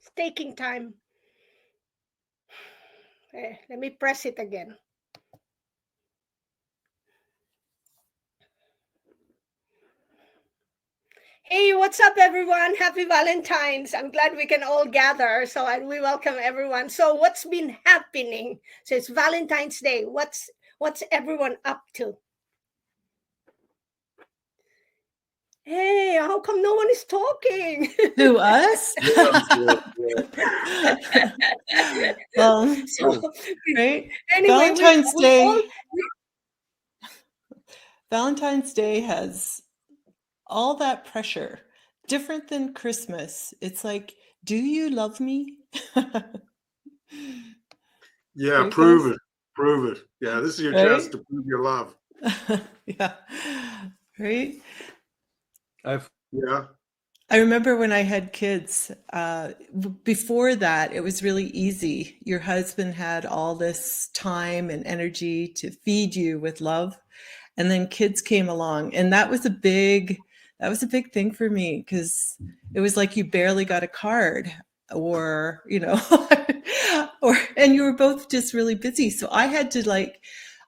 It's taking time. Let me press it again. Hey, what's up, everyone? Happy Valentine's. I'm glad we can all gather. So we welcome everyone. So what's been happening? So it's Valentine's Day. What's everyone up to? Hey, how come no one is talking? To us? Well, So, right? anyway, Valentine's Day has all that pressure. Different than Christmas. It's like, do you love me? Yeah, Right, prove guys? it. Prove it. Yeah, this is your Right? chance to prove your love. Yeah. Right? Yeah. I remember when I had kids, before that, it was really easy. Your husband had all this time and energy to feed you with love. And then kids came along, and that was a big thing for me, because it was like you barely got a card, or, and you were both just really busy. So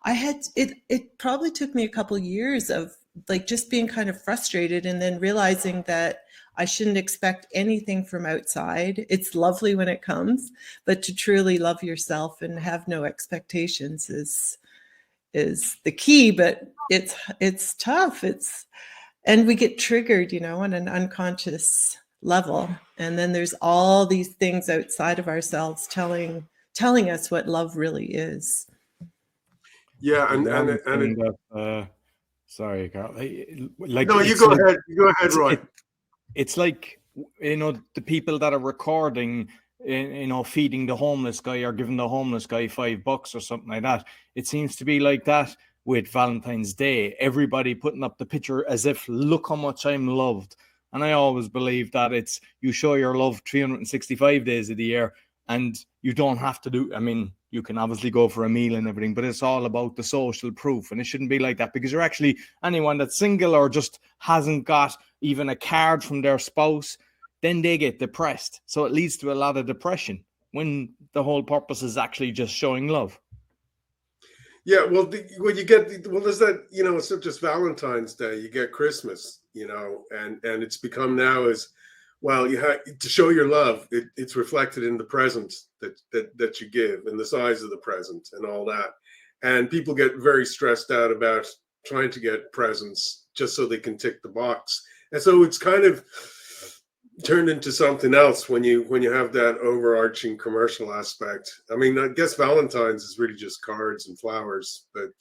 it probably took me a couple years of like just being kind of frustrated, and then realizing that I shouldn't expect anything from outside. It's lovely when it comes, but to truly love yourself and have no expectations is the key. But it's tough. And we get triggered, on an unconscious level. And then there's all these things outside of ourselves telling us what love really is. Yeah, sorry, Carl. Like, no, you go ahead. You go ahead, Roy. It's like, the people that are recording, feeding the homeless guy or giving the homeless guy $5 or something like that. It seems to be like that with Valentine's Day. Everybody putting up the picture as if, look how much I'm loved. And I always believe that it's, you show your love 365 days of the year, and you don't have to do, you can obviously go for a meal and everything, but it's all about the social proof. And it shouldn't be like that, because you're actually, anyone that's single or just hasn't got even a card from their spouse, then they get depressed. So it leads to a lot of depression, when the whole purpose is actually just showing love. Yeah, well, when you get, there's that, it's not just Valentine's Day, you get Christmas, and it's become now as, well, you have to show your love. It's reflected in the present that you give, and the size of the present and all that. And people get very stressed out about trying to get presents just so they can tick the box. And so it's kind of turned into something else when you have that overarching commercial aspect. I guess Valentine's is really just cards and flowers, but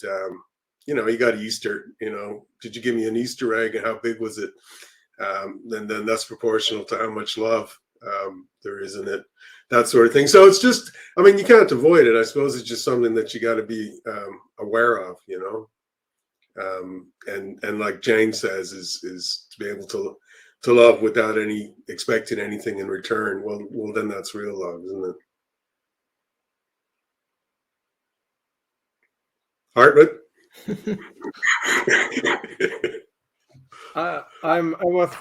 you got Easter. Did you give me an Easter egg, and how big was it? Then that's proportional to how much love there is in it, that sort of thing. So it's just, you can't avoid it. I suppose it's just something that you got to be aware of, and like Jayne says, is to be able to love without expecting anything in return. Well, then that's real love, isn't it? Hartmut? I was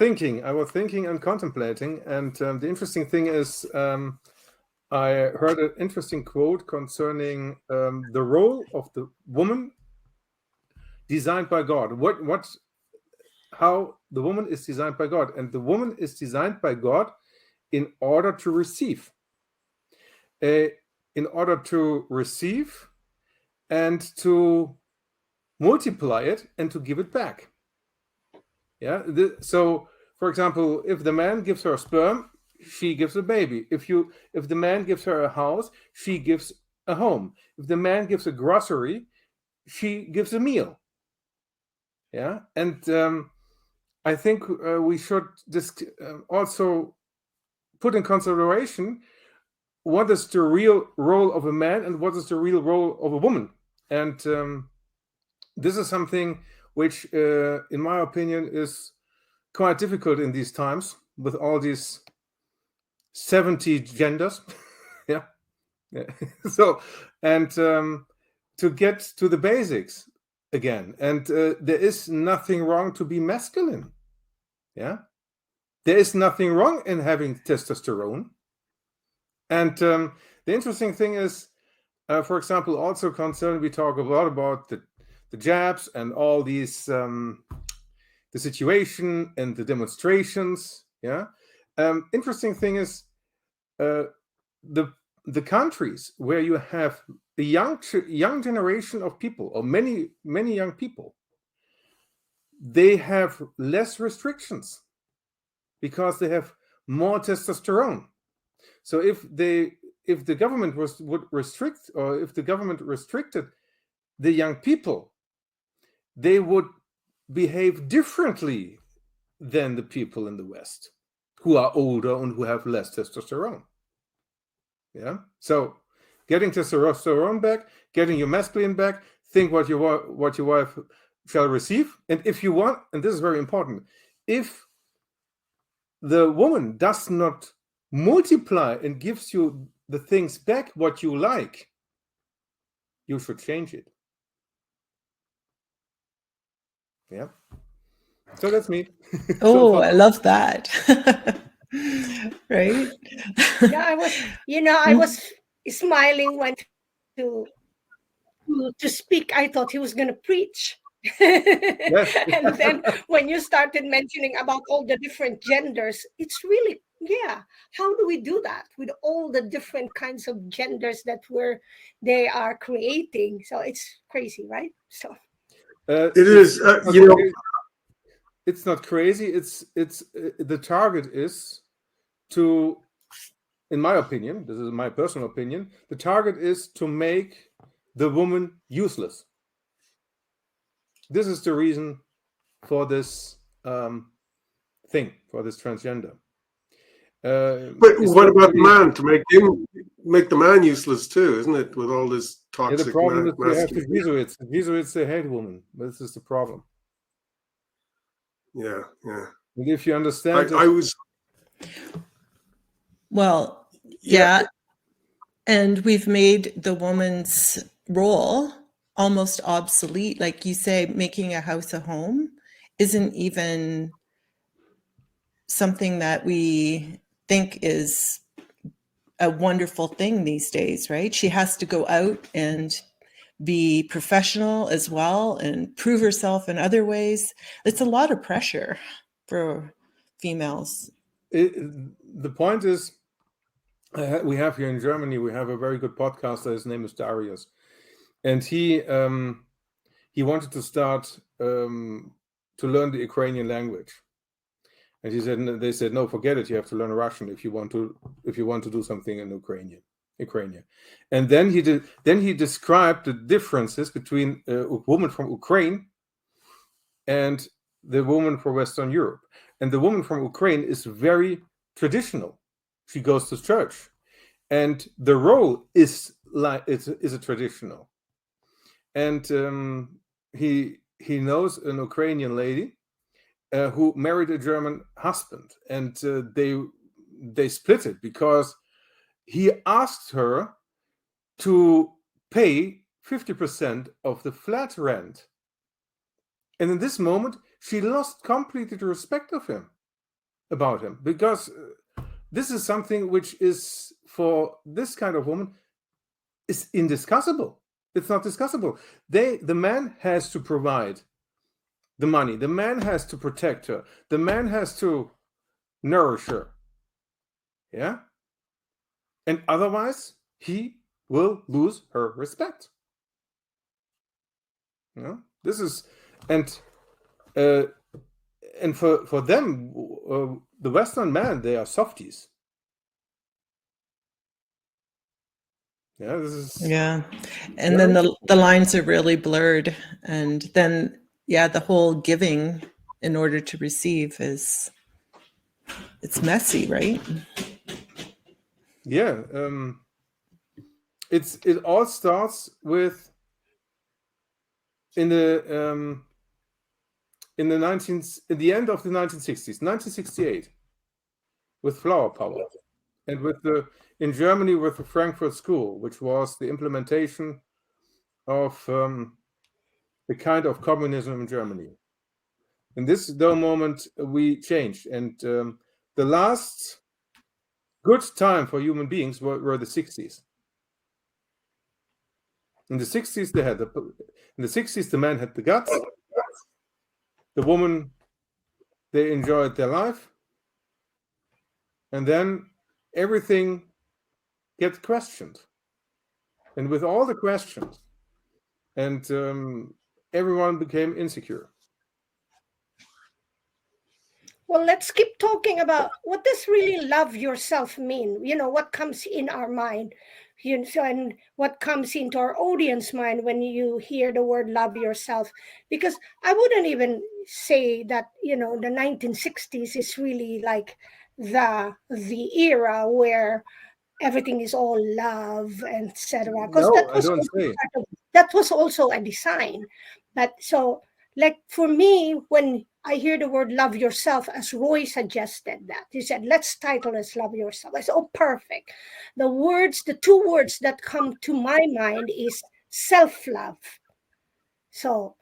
thinking and contemplating, and the interesting thing is, I heard an interesting quote concerning the role of the woman designed by God. How the woman is designed by God, and the woman is designed by God in order to receive, and to multiply it and to give it back. Yeah. So, for example, if the man gives her sperm, she gives a baby. If the man gives her a house, she gives a home. If the man gives a grocery, she gives a meal. Yeah. And I think we should also put in consideration what is the real role of a man and what is the real role of a woman. And this is something which, in my opinion, is quite difficult in these times, with all these 70 genders. Yeah. So, and to get to the basics again. And there is nothing wrong to be masculine. Yeah. There is nothing wrong in having testosterone. And the interesting thing is, for example, also concerned, we talk a lot about the jabs and all these, the situation and the demonstrations. Yeah. Interesting thing is, the countries where you have a young generation of people, or many young people, they have less restrictions because they have more testosterone. So if the government would restrict, or if the government restricted the young people, they would behave differently than the people in the West who are older and who have less testosterone. Yeah. So getting testosterone back, getting your masculine back, think what your wife shall receive. And if you want, and this is very important, if the woman does not multiply and gives you the things back what you like, you should change it. Yeah. So that's me. Oh, I love that. Right? Yeah, I was smiling when to speak. I thought he was going to preach. Yes. And then when you started mentioning about all the different genders, it's really, yeah, how do we do that with all the different kinds of genders that they are creating? So it's crazy, right? So it is, it's not crazy. It's the target is to, in my opinion, this is my personal opinion, the target is to make the woman useless. This is the reason for this thing, for this transgender. But what about the man, to make the man useless too, isn't it? With all this toxic. Yeah, the problem is we have the Jesuits. The Jesuits, they hate women. This is the problem. Yeah. And if you understand, I was. Well, yeah. And we've made the woman's role almost obsolete. Like you say, making a house a home isn't even something that we think is a wonderful thing these days, right? She has to go out and be professional as well and prove herself in other ways. It's a lot of pressure for females. The point is, we have here in Germany, we have a very good podcaster. His name is Darius, and he wanted to start to learn the Ukrainian language. And they said, no, forget it. You have to learn Russian if you want to do something in Ukrainian. And then he described the differences between a woman from Ukraine and the woman from Western Europe. And the woman from Ukraine is very traditional. She goes to church, and the role is a traditional. And he knows an Ukrainian lady who married a German husband, and they split it because he asked her to pay 50% of the flat rent. And in this moment, she lost completely the respect about him, because this is something which is, for this kind of woman, is indiscussable. It's not discussable. The man has to provide the money. The man has to protect her. The man has to nourish her. Yeah? And otherwise, he will lose her respect. You know? This is, and for them, the Western man, they are softies. Yeah, this is. Yeah. And then the lines are really blurred. And then, yeah, the whole giving in order to receive it's messy, right? Yeah. It all starts with in the end of the 1960s, 1968, with flower power, and in Germany with the Frankfurt School, which was the implementation of the kind of communism in Germany. In this moment, we changed, and the last good time for human beings were the 60s. In the 60s, the man had the guts. The woman, they enjoyed their life. And then everything gets questioned. And with all the questions, and everyone became insecure. Well, let's keep talking about what does really love yourself mean? What comes in our mind, and what comes into our audience mind when you hear the word love yourself. Because I wouldn't even say that, the 1960s is really like the era where everything is all love, etc. Because No, I don't say. that was also a design. But so, like, for me, when I hear the word love yourself, as Roy suggested that, he said, let's title this Love Yourself. I said, oh, perfect. The two words that come to my mind is self-love. So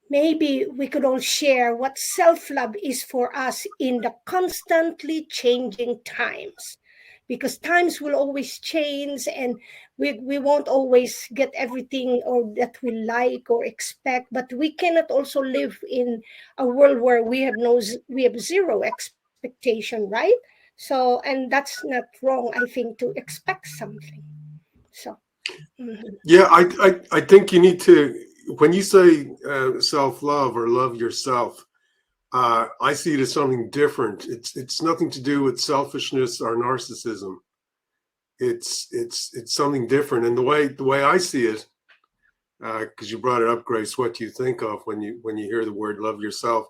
maybe we could all share what self-love is for us in the constantly changing times, because times will always change, and we won't always get everything or that we like or expect, but we cannot also live in a world where we have zero expectation, right? So, and that's not wrong, I think, to expect something. So Yeah, I think you need to, when you say self-love or love yourself, I see it as something different. It's nothing to do with selfishness or narcissism. It's something different. And the way I see it, because you brought it up, Grace, what you think of when you hear the word love yourself,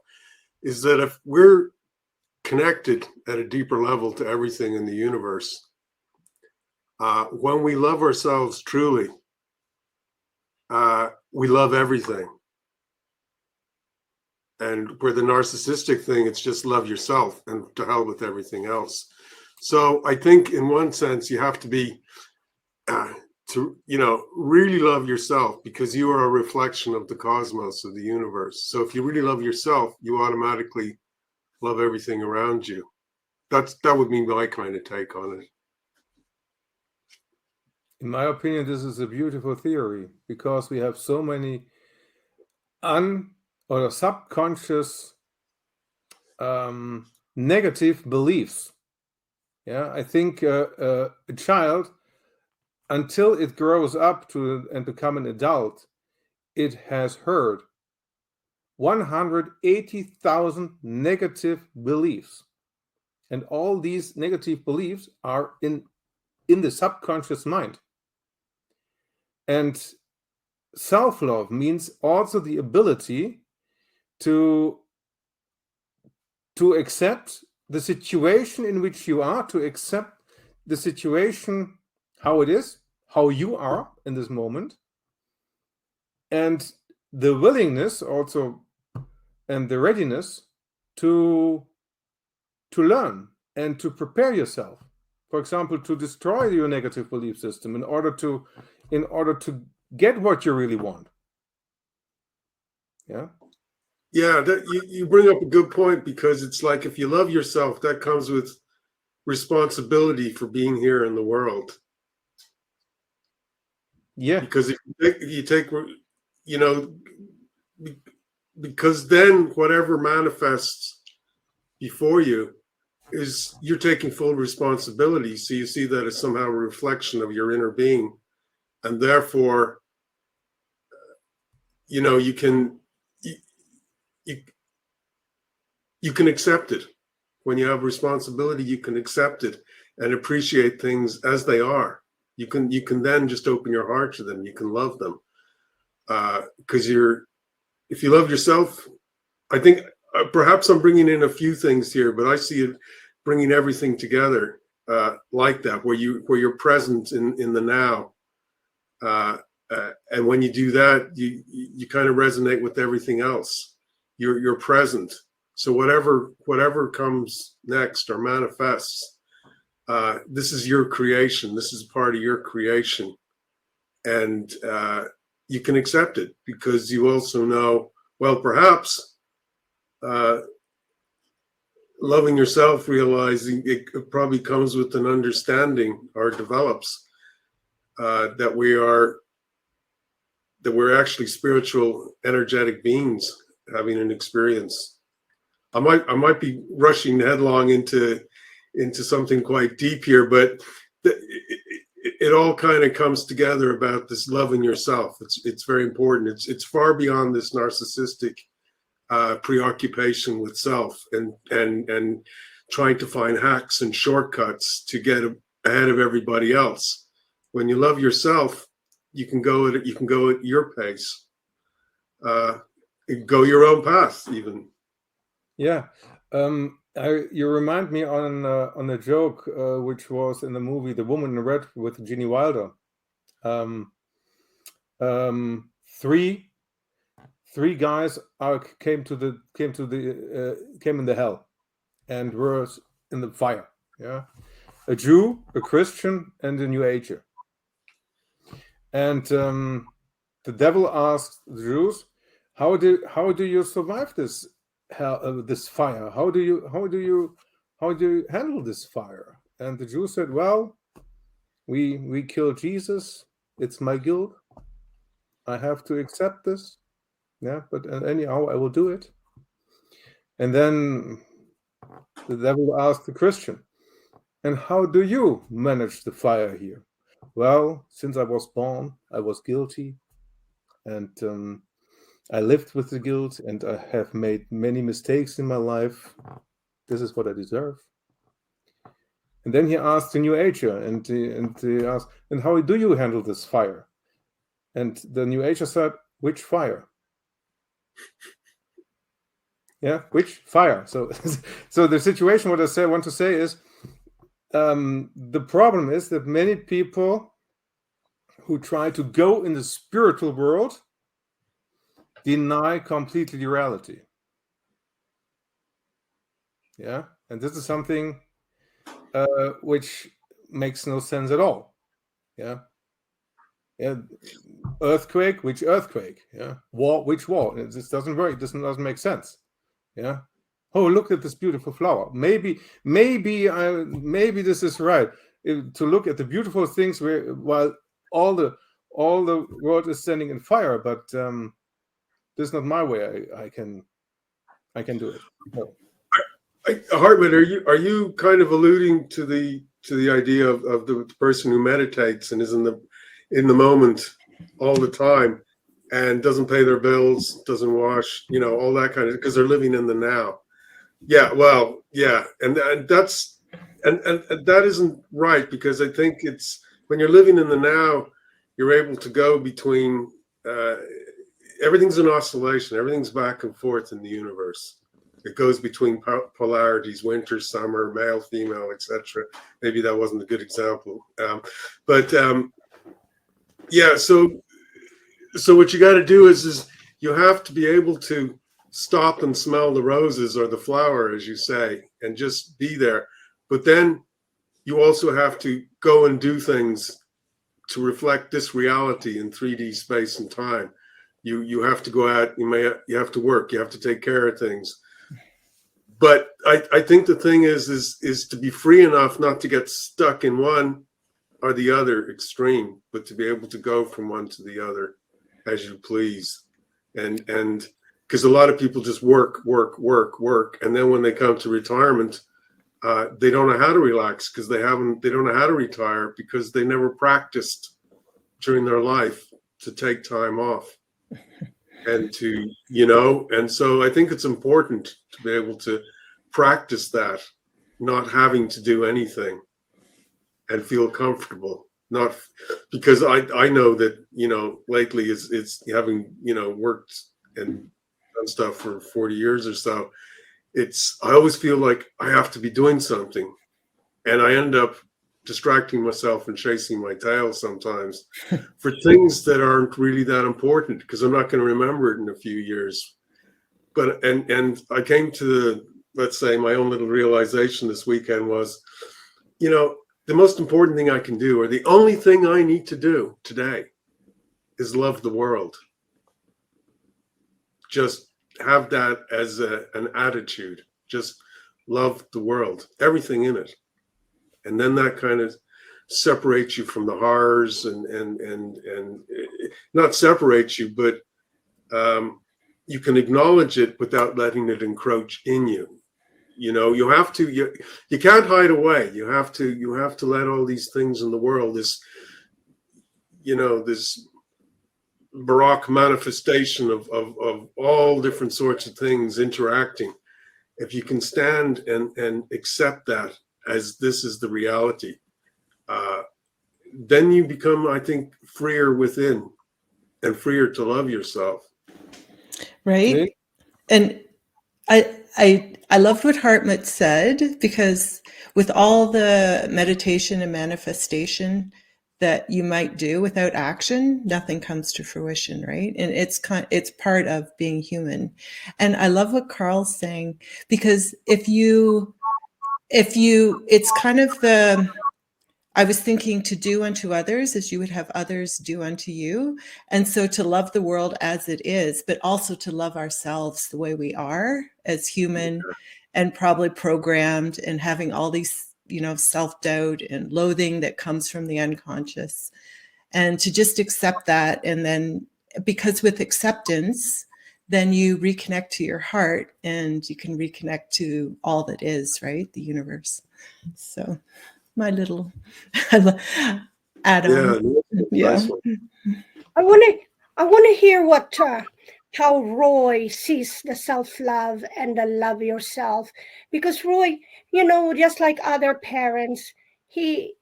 is that if we're connected at a deeper level to everything in the universe, when we love ourselves truly, we love everything. And where the narcissistic thing, it's just love yourself and to hell with everything else. So I think in one sense you have to be to really love yourself, because you are a reflection of the cosmos, of the universe. So if you really love yourself, you automatically love everything around you. That would be my kind of take on it. In my opinion, this is a beautiful theory, because we have so many or subconscious negative beliefs. Yeah, I think a child, until it grows up and become an adult, it has heard 180,000 negative beliefs, and all these negative beliefs are in the subconscious mind. And self-love means also the ability to accept the situation in which you are, to accept the situation how it is, how you are in this moment, and the willingness also and the readiness to learn and to prepare yourself, for example, to destroy your negative belief system in order to get what you really want. Yeah. Yeah, you bring up a good point, because it's like, if you love yourself, that comes with responsibility for being here in the world. Yeah. Because if you take, because then whatever manifests before you is, you're taking full responsibility. So you see that as somehow a reflection of your inner being, and therefore, you can accept it. When you have responsibility, you can accept it and appreciate things as they are. You can then just open your heart to them. You can love them, because if you love yourself, I think perhaps I'm bringing in a few things here, but I see it bringing everything together like that, where you're present in the now, and when you do that, you kind of resonate with everything else. You're present. So whatever comes next or manifests, this is your creation. This is part of your creation, and you can accept it, because you also know, well, perhaps loving yourself, realizing it probably comes with an understanding or develops that we're actually spiritual, energetic beings having an experience. I might be rushing headlong into something quite deep here, but it all kind of comes together about this loving yourself. It's very important. It's far beyond this narcissistic preoccupation with self and trying to find hacks and shortcuts to get ahead of everybody else. When you love yourself, you can go at your pace, go your own path even. Yeah. You remind me on a joke which was in the movie The Woman in Red with Ginny Wilder. Three guys came in the hell and were in the fire. Yeah, a Jew, a Christian, and a New Ager. And the devil asked the Jews, "How do you survive this hell, this fire? How do you handle this fire?" And the Jews said, "Well, we killed Jesus. It's my guilt. I have to accept this. Yeah, but anyhow, I will do it." And then the devil asked the Christian, "And how do you manage the fire here?" "Well, since I was born, I was guilty, and I lived with the guilt, and I have made many mistakes in my life. This is what I deserve." And then he asked the New Ager, and he asked, "And how do you handle this fire?" And the New Ager said, "Which fire?" Yeah, which fire? So the situation, what I want to say is, the problem is that many people who try to go in the spiritual world deny completely the reality. Yeah, and this is something which makes no sense at all. Yeah. Yeah, earthquake, which earthquake? Yeah, war, which war? This doesn't work. It doesn't make sense. Yeah. Oh, look at this beautiful flower. Maybe this is right. To look at the beautiful things while all the world is standing in fire, but this is not my way. I can do it. No. Hartmut, are you kind of alluding to the idea of the person who meditates and is in the moment all the time and doesn't pay their bills, doesn't wash, all that kind of, because they're living in the now? Yeah, well, yeah, and that's and that isn't right, because I think it's when you're living in the now, you're able to go between. Everything's an oscillation. Everything's back and forth in the universe. It goes between polarities: winter, summer, male, female, etc. Maybe that wasn't a good example, but yeah. So what you got to do is you have to be able to stop and smell the roses or the flower, as you say, and just be there. But then you also have to go and do things to reflect this reality in 3D space and time. You have to go out. You have to work. You have to take care of things. But I think the thing is to be free enough not to get stuck in one or the other extreme, but to be able to go from one to the other as you please. And because a lot of people just work, and then when they come to retirement, they don't know how to relax because they don't know how to retire because they never practiced during their life to take time off. And and so I think it's important to be able to practice that, not having to do anything and feel comfortable. Not because I know that, lately it's having, worked and done stuff for 40 years or so. I always feel like I have to be doing something, and I end up distracting myself and chasing my tail sometimes for things that aren't really that important because I'm not going to remember it in a few years. But and I came to let's say my own little realization this weekend was, the most important thing I can do, or the only thing I need to do today, is love the world. Just have that as an attitude. Just love the world, everything in it. And then that kind of separates you from the horrors and not separates you, but you can acknowledge it without letting it encroach in you. You know, you have to, you can't hide away. You have to let all these things in the world, this, you know, this Baroque manifestation of all different sorts of things interacting. If you can stand and accept that as this is the reality, then you become, I think, freer within and freer to love yourself. Right. And I loved what Hartmut said, because with all the meditation and manifestation that you might do without action, nothing comes to fruition, right? And it's part of being human. And I love what Karl's saying, because if you it's kind of I was thinking, to do unto others as you would have others do unto you. And so to love the world as it is, but also to love ourselves the way we are as human, and probably programmed and having all these, you know, self-doubt and loathing that comes from the unconscious. And to just accept that. And then, because with acceptance, then you reconnect to your heart, and you can reconnect to all that is, right? The universe. So my little add-on. Yeah, nice one. I want to hear what how Roy sees the self-love and the love yourself, because Roy, you know, just like other parents, you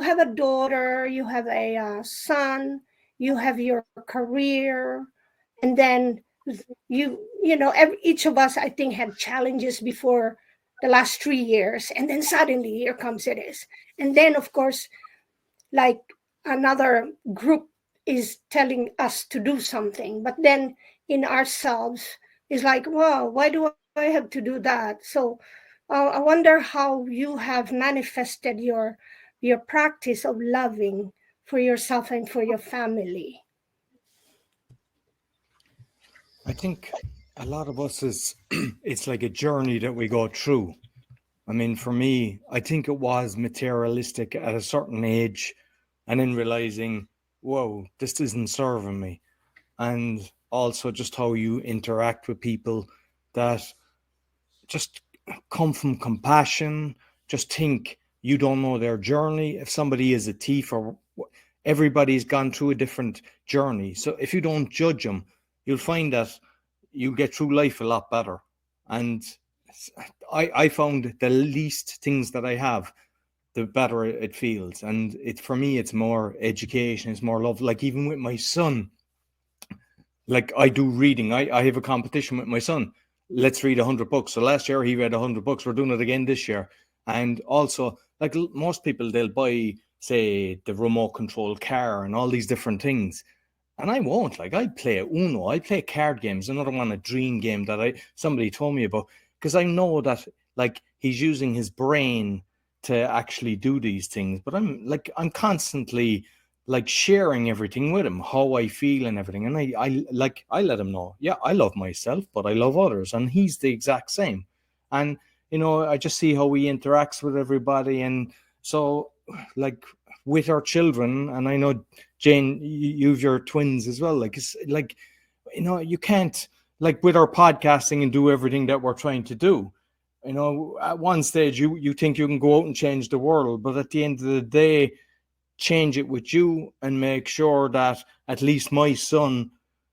have a daughter, you have a son, you have your career, and then you know, each of us, I think, had challenges before the last 3 years, and then suddenly here comes it is. And then of course, like, another group is telling us to do something, but then in ourselves is like, wow, why do I have to do that? So I wonder how you have manifested your practice of loving for yourself and for your family. I think a lot of us it's like a journey that we go through. I mean, for me, I think it was materialistic at a certain age, and then realizing, whoa, this isn't serving me. And also just how you interact with people that just come from compassion, just think you don't know their journey. If somebody is a thief, or everybody's gone through a different journey. So if you don't judge them, you'll find that you get through life a lot better. And I found the least things that I have, the better it feels. And for me, it's more education, it's more love. Like, even with my son, like, I do reading. I have a competition with my son. Let's read 100 books. So last year he read 100 books. We're doing it again this year. And also, like most people, they'll buy, say, the remote control car and all these different things. And I won't. Like, I play Uno, I play card games. Another one, a dream game that somebody told me about, because I know that, like, he's using his brain to actually do these things. But I'm constantly, like, sharing everything with him, how I feel and everything. And I let him know, yeah, I love myself, but I love others. And he's the exact same. And, you know, I just see how he interacts with everybody. And so, like, with our children, and I know, Jayne, you've your twins as well. Like, it's like, you know, you can't, like, with our podcasting and do everything that we're trying to do. You know, at one stage you think you can go out and change the world, but at the end of the day, change it with you and make sure that at least my son,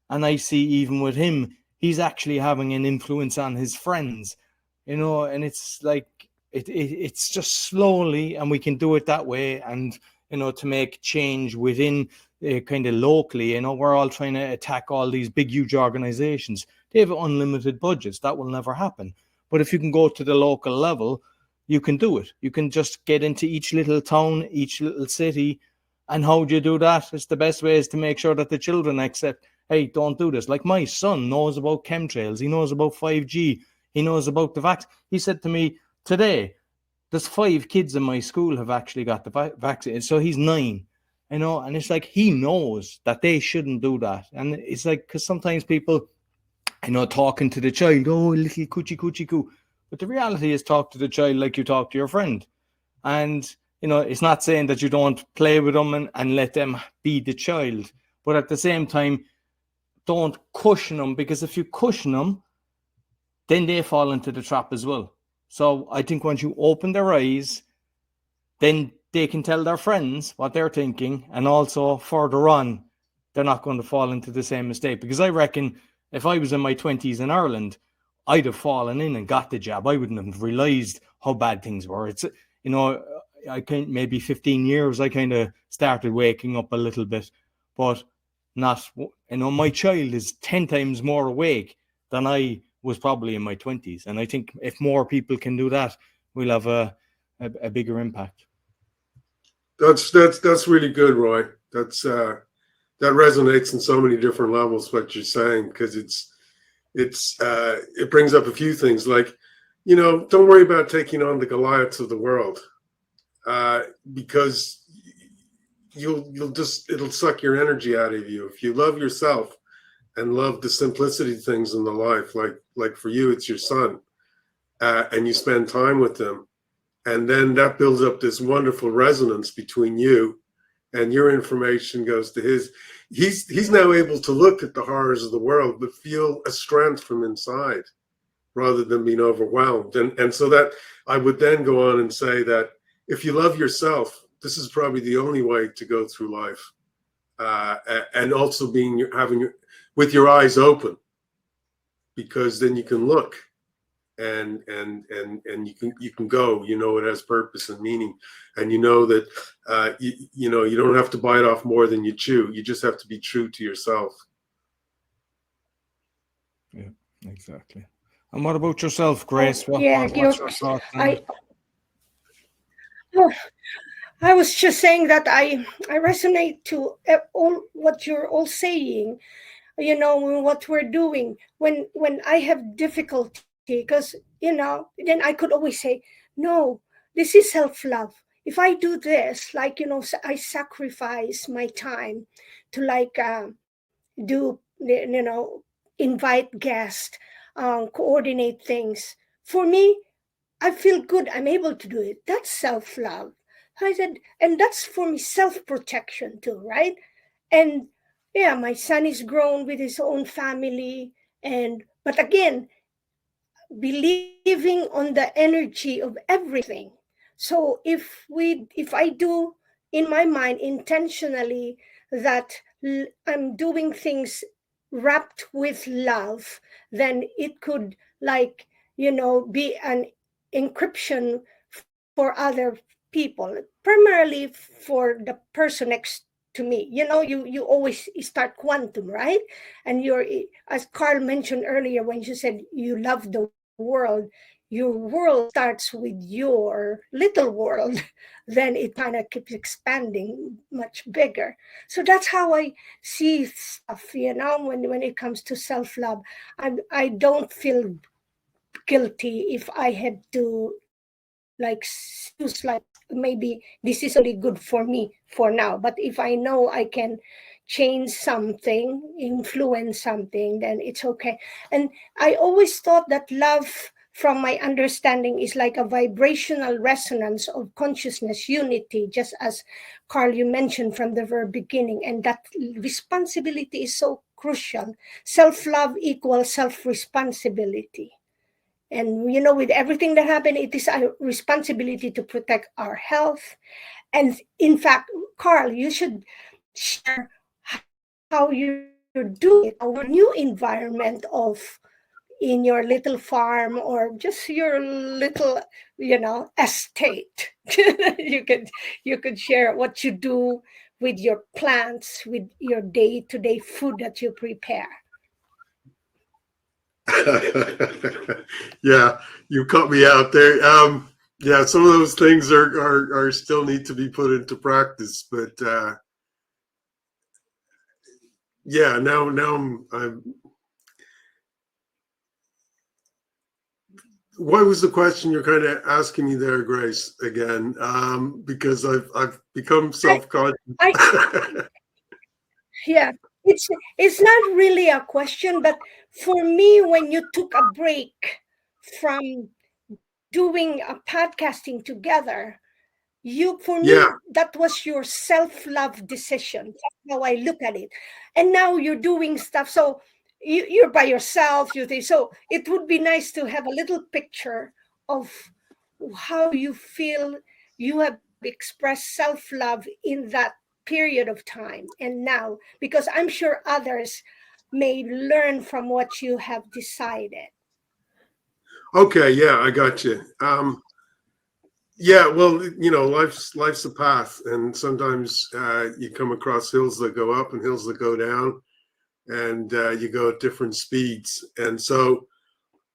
and I see even with him, he's actually having an influence on his friends, you know. And it's like, it's just slowly, and we can do it that way. And, you know, to make change within kind of locally, you know, we're all trying to attack all these big, huge organizations. They have unlimited budgets. That will never happen. But if you can go to the local level, you can do it. You can just get into each little town, each little city. And how do you do that? It's the best way is to make sure that the children accept, hey, don't do this. Like, my son knows about chemtrails. He knows about 5G. He knows about the vaccine. He said to me today, there's 5 kids in my school have actually got the vaccine. So he's 9, you know, and it's like, he knows that they shouldn't do that. And it's like, because sometimes people, you know, talking to the child, oh, little coochie coo. But the reality is, talk to the child like you talk to your friend. And, you know, it's not saying that you don't play with them and let them be the child. But at the same time, don't cushion them, because if you cushion them, then they fall into the trap as well. So I think once you open their eyes, then they can tell their friends what they're thinking. And also further on, they're not going to fall into the same mistake. Because I reckon if I was in my 20s in Ireland, I'd have fallen in and got the job. I wouldn't have realized how bad things were. It's, you know, I can't, maybe 15 years, I kind of started waking up a little bit, but not, you know, my child is 10 times more awake than I was probably in my 20s. And I think if more people can do that, we'll have a bigger impact. That's really good, Roy. That's that resonates in so many different levels, what you're saying, because it brings up a few things, like, you know, don't worry about taking on the Goliaths of the world, because it'll suck your energy out of you. If you love yourself and love the simplicity things in the life, like for you, it's your son, and you spend time with them, and then that builds up this wonderful resonance between you, and your information goes to his. He's now able to look at the horrors of the world, but feel a strength from inside, rather than being overwhelmed. And so that I would then go on and say that if you love yourself, this is probably the only way to go through life, and also with your eyes open, because then you can look, and you can go. You know, it has purpose and meaning, and you know that you know, you don't have to bite off more than you chew. You just have to be true to yourself. Yeah, exactly. And what about yourself, Grace? What's your thoughts on I was just saying that I resonate to all what you're all saying. You know, what we're doing when I have difficulty, because, you know, then I could always say, no, this is self-love. If I do this, like, you know, I sacrifice my time to, like, do, you know, invite guests, coordinate things. For me, I feel good. I'm able to do it. That's self-love. I said, and that's for me self-protection too, right? And yeah, my son is grown with his own family, but again, believing on the energy of everything. So if I do in my mind intentionally that I'm doing things wrapped with love, then it could, like, you know, be an encryption for other people, primarily for the person next to me. You know, you always start quantum, right? And you're, as Karl mentioned earlier when you said you love the world, your world starts with your little world, then it kind of keeps expanding much bigger. So that's how I see stuff, you know, when it comes to self-love. I don't feel guilty if I had to, like, choose, like, maybe this is only good for me for now, but if I know I can change something, influence something, then it's okay. And I always thought that love, from my understanding, is like a vibrational resonance of consciousness unity, just as Karl, you mentioned from the very beginning, and that responsibility is so crucial. Self-love equals self-responsibility. And, you know, with everything that happened, it is our responsibility to protect our health. And in fact, Karl, you should share how you're doing our new environment of in your little farm, or just your little, you know, estate. you could share what you do with your plants, with your day-to-day food that you prepare. Yeah, you cut me out there. Yeah, some of those things are still need to be put into practice, but yeah, now I'm. What was the question you're kind of asking me there, Grace? Again, because I've become self-conscious. Yeah, it's not really a question, but for me, when you took a break from doing a podcasting together, for me, Yeah. that was your self-love decision. That's how I look at it. And now you're doing stuff. So you're by yourself. So it would be nice to have a little picture of how you feel you have expressed self-love in that period of time and now, because I'm sure others may learn from what you have decided. Okay. Yeah, I got you. Yeah, well, life's a path, and sometimes you come across hills that go up and hills that go down, and you go at different speeds. And so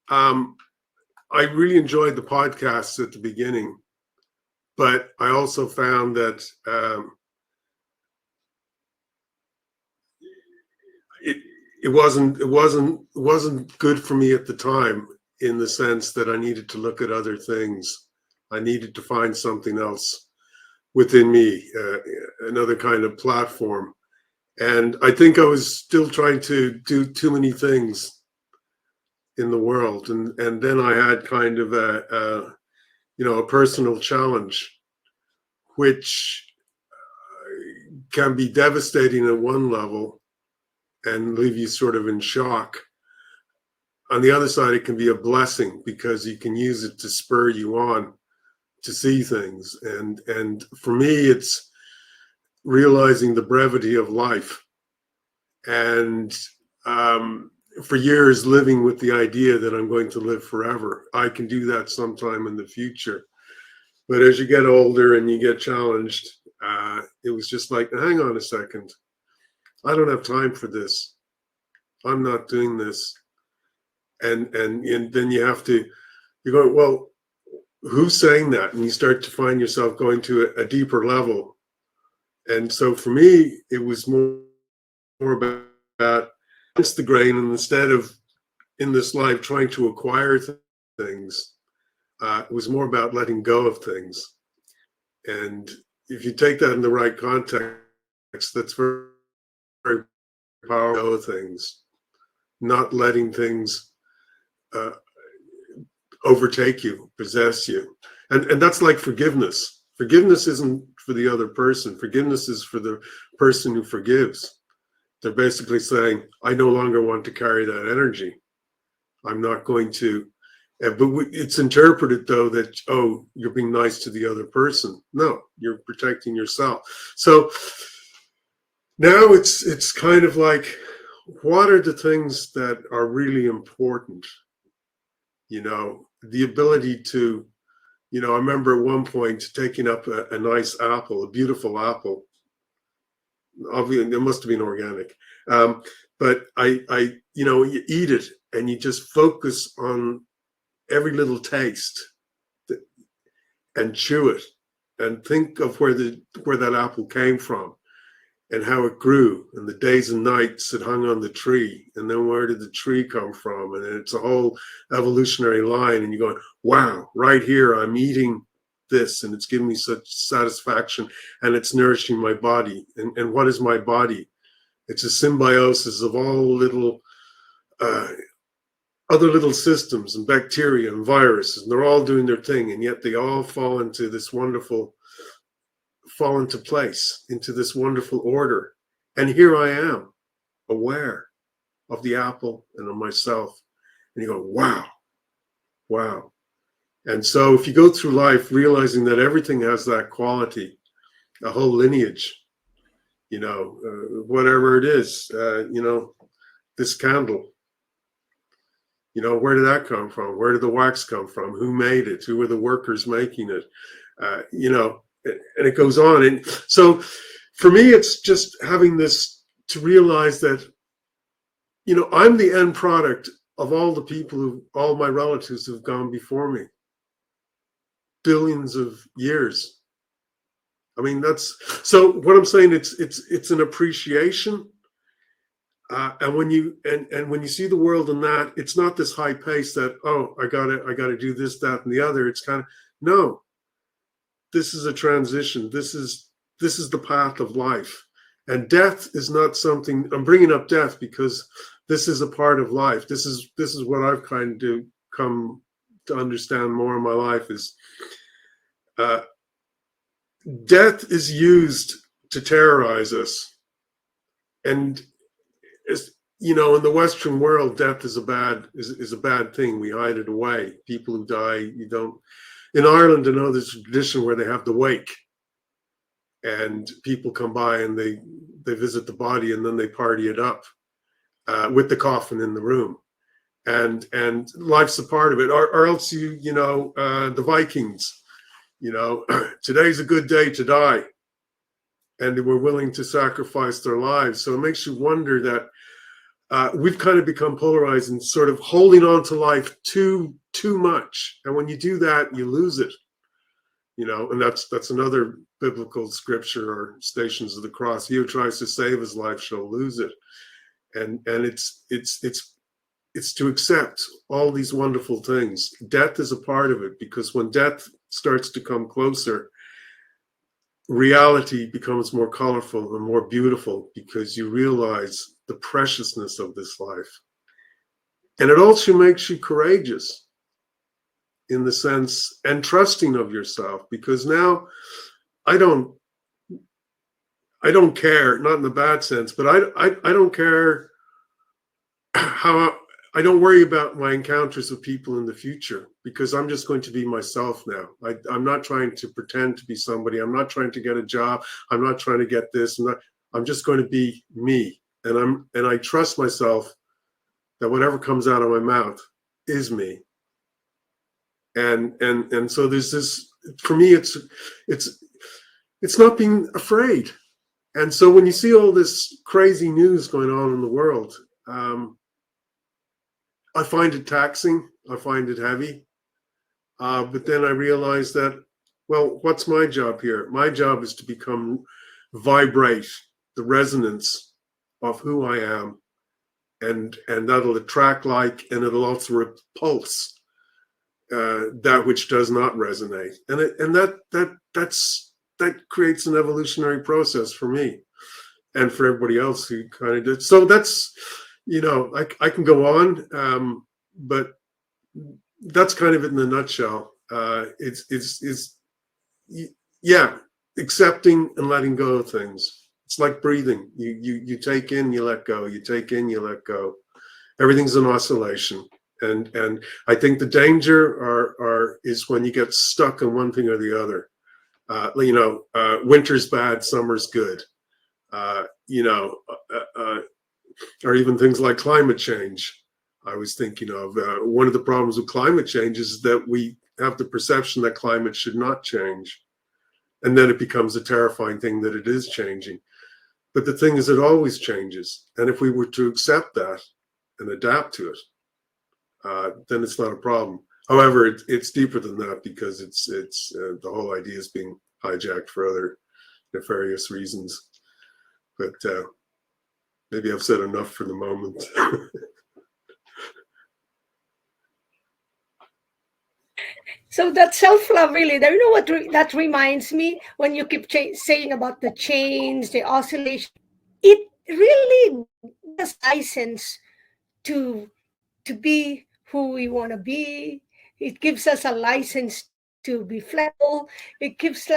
I really enjoyed the podcasts at the beginning, but I also found that it wasn't good for me at the time, in the sense that I needed to look at other things. I needed to find something else within me, another kind of platform. And I think I was still trying to do too many things in the world. And then I had kind of a personal challenge, which can be devastating at one level and leave you sort of in shock. On the other side, it can be a blessing, because you can use it to spur you on to see things. And for me, it's realizing the brevity of life. And for years, living with the idea that I'm going to live forever. I can do that sometime in the future. But as you get older and you get challenged, it was just like, hang on a second. I don't have time for this. I'm not doing this. And then you're going, well, who's saying that? And you start to find yourself going to a deeper level. And so for me, it was more about against the grain, and instead of in this life trying to acquire things, it was more about letting go of things. And if you take that in the right context, that's very, very powerful. Of things, not letting things overtake you, possess you. And that's like forgiveness. Forgiveness isn't for the other person. Forgiveness is for the person who forgives. They're basically saying, I no longer want to carry that energy. I'm not going to. But it's interpreted, though, that, oh, you're being nice to the other person. No, you're protecting yourself. So now it's kind of like, what are the things that are really important? The ability to, I remember at one point taking up a nice apple, a beautiful apple. Obviously, it must have been organic. But you eat it and you just focus on every little taste and chew it and think of where that apple came from and how it grew and the days and nights it hung on the tree, and then where did the tree come from, and it's a whole evolutionary line, and you're going, wow, right here I'm eating this and it's giving me such satisfaction and it's nourishing my body. And what is my body? It's a symbiosis of all little other little systems and bacteria and viruses, and they're all doing their thing, and yet they all fall into place, into this wonderful order. And here I am, aware of the apple and of myself. And you go, wow. And so if you go through life realizing that everything has that quality, a whole lineage, whatever it is, this candle, where did that come from? Where did the wax come from? Who made it? Who were the workers making it? And it goes on. And so for me, it's just having this to realize that, I'm the end product of all the people all my relatives who've gone before me. Billions of years. I mean, so what I'm saying, it's an appreciation. And when you see the world in that, it's not this high pace that, oh, I gotta do this, that, and the other. It's kind of, no, this is a transition. This is the path of life. And death is not something, I'm bringing up death because this is a part of life. This is what I've kind of come to understand more in my life is death is used to terrorize us. And you know, in the Western world, death is a bad thing. We hide it away. People who die, you don't. In Ireland, I know there's a tradition where they have the wake, and people come by and they visit the body, and then they party it up with the coffin in the room, and life's a part of it. Or else you know, the Vikings, you know, today's a good day to die, and they were willing to sacrifice their lives. So it makes you wonder that we've kind of become polarized and sort of holding on to life too much. And when you do that, you lose it, you know, and that's another biblical scripture, or Stations of the Cross. He who tries to save his life shall lose it. And it's to accept all these wonderful things. Death is a part of it, because when death starts to come closer, reality becomes more colorful and more beautiful, because you realize the preciousness of this life. And it also makes you courageous in the sense, and trusting of yourself, because now I don't care, not in the bad sense, but I don't care how, I don't worry about my encounters with people in the future, because I'm just going to be myself now. I'm not trying to pretend to be somebody. I'm not trying to get a job. I'm not trying to get this. I'm just going to be me. And I trust myself that whatever comes out of my mouth is me. And so there's this, for me, it's not being afraid. And so when you see all this crazy news going on in the world, I find it taxing. I find it heavy. But then I realize that, well, what's my job here? My job is to vibrate the resonance of who I am, and that'll attract like, and it'll also repulse that which does not resonate. And that creates an evolutionary process for me and for everybody else who kind of did. So that's, you know, I can go on, but that's kind of it in a nutshell. It's accepting and letting go of things. It's like breathing. You take in, you let go. You take in, you let go. Everything's an oscillation. And I think the danger is when you get stuck in one thing or the other. You know, winter's bad, summer's good. You know, or even things like climate change. I was thinking of one of the problems with climate change is that we have the perception that climate should not change. And then it becomes a terrifying thing that it is changing. But the thing is, it always changes. And if we were to accept that and adapt to it, then it's not a problem. However, it's deeper than that, because it's the whole idea is being hijacked for other nefarious reasons. But maybe I've said enough for the moment. So that self-love, really, you know what that reminds me, when you keep saying about the change, the oscillation, it really gives license to be who we want to be. It gives us a license to be flexible. It gives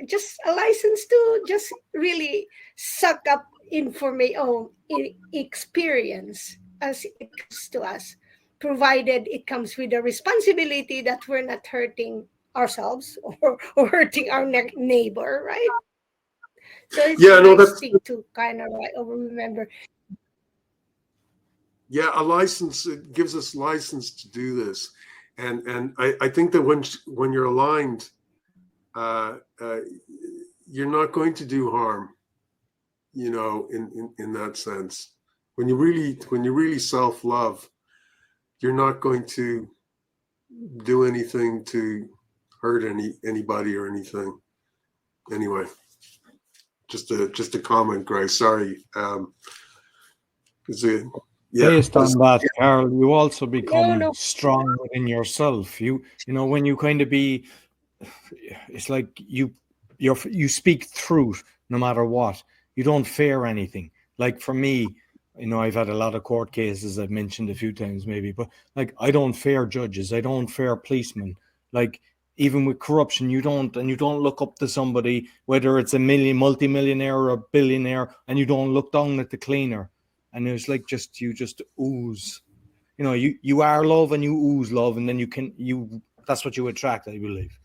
just a license to just really suck up information, experience as it comes to us, provided it comes with a responsibility that we're not hurting ourselves or hurting our neighbor, right? So it's nice thing to kind of remember. Yeah, a license, it gives us license to do this. And I think that when you're aligned, you're not going to do harm, you know, in that sense. When you really self-love, you're not going to do anything to hurt anybody or anything. Anyway, just a comment, Grace. Sorry. Based on that, Karl, you also become strong within yourself. You know, when you kind of be, it's like you speak truth no matter what. You don't fear anything. Like for me, you know, I've had a lot of court cases I've mentioned a few times maybe, but like I don't fear judges, I don't fear policemen. Like even with corruption, you don't look up to somebody, whether it's a multi-millionaire or a billionaire, and you don't look down at the cleaner. And it's like you just ooze. You know, you are love and you ooze love, and then that's what you attract, I believe,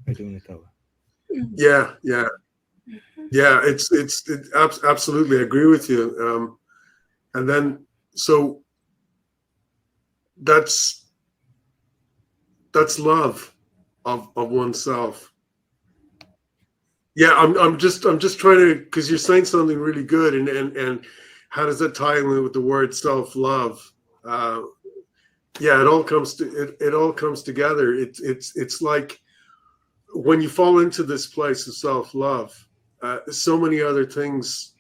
by doing it that way. Yeah. Absolutely, I agree with you. And then, so that's love of oneself. Yeah, I'm just trying to, because you're saying something really good, and how does that tie in with the word self-love? Yeah, it all comes together. It's like when you fall into this place of self-love, so many other things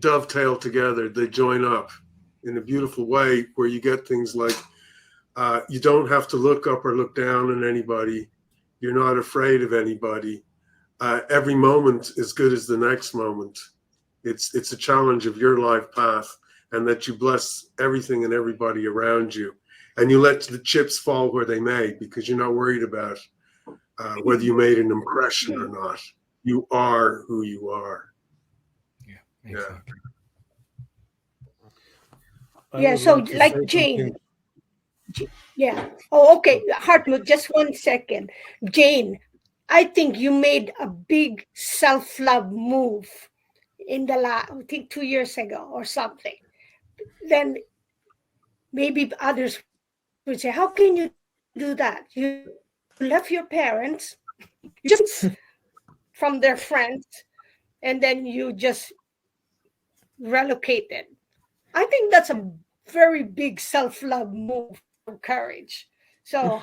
dovetail together. They join up in a beautiful way, where you get things like you don't have to look up or look down on anybody. You're not afraid of anybody. Every moment is good as the next moment. It's a challenge of your life path, and that you bless everything and everybody around you, and you let the chips fall where they may, because you're not worried about whether you made an impression or not. You are who you are. Yeah, exactly. Yeah, so like Jayne. Yeah. Oh, okay. Hartmut, just 1 second. Jayne, I think you made a big self-love move in the last, I think 2 years ago or something. Then maybe others would say, how can you do that? You left your parents, you just from their friends, and then you just relocated. I think that's a very big self-love move of courage. So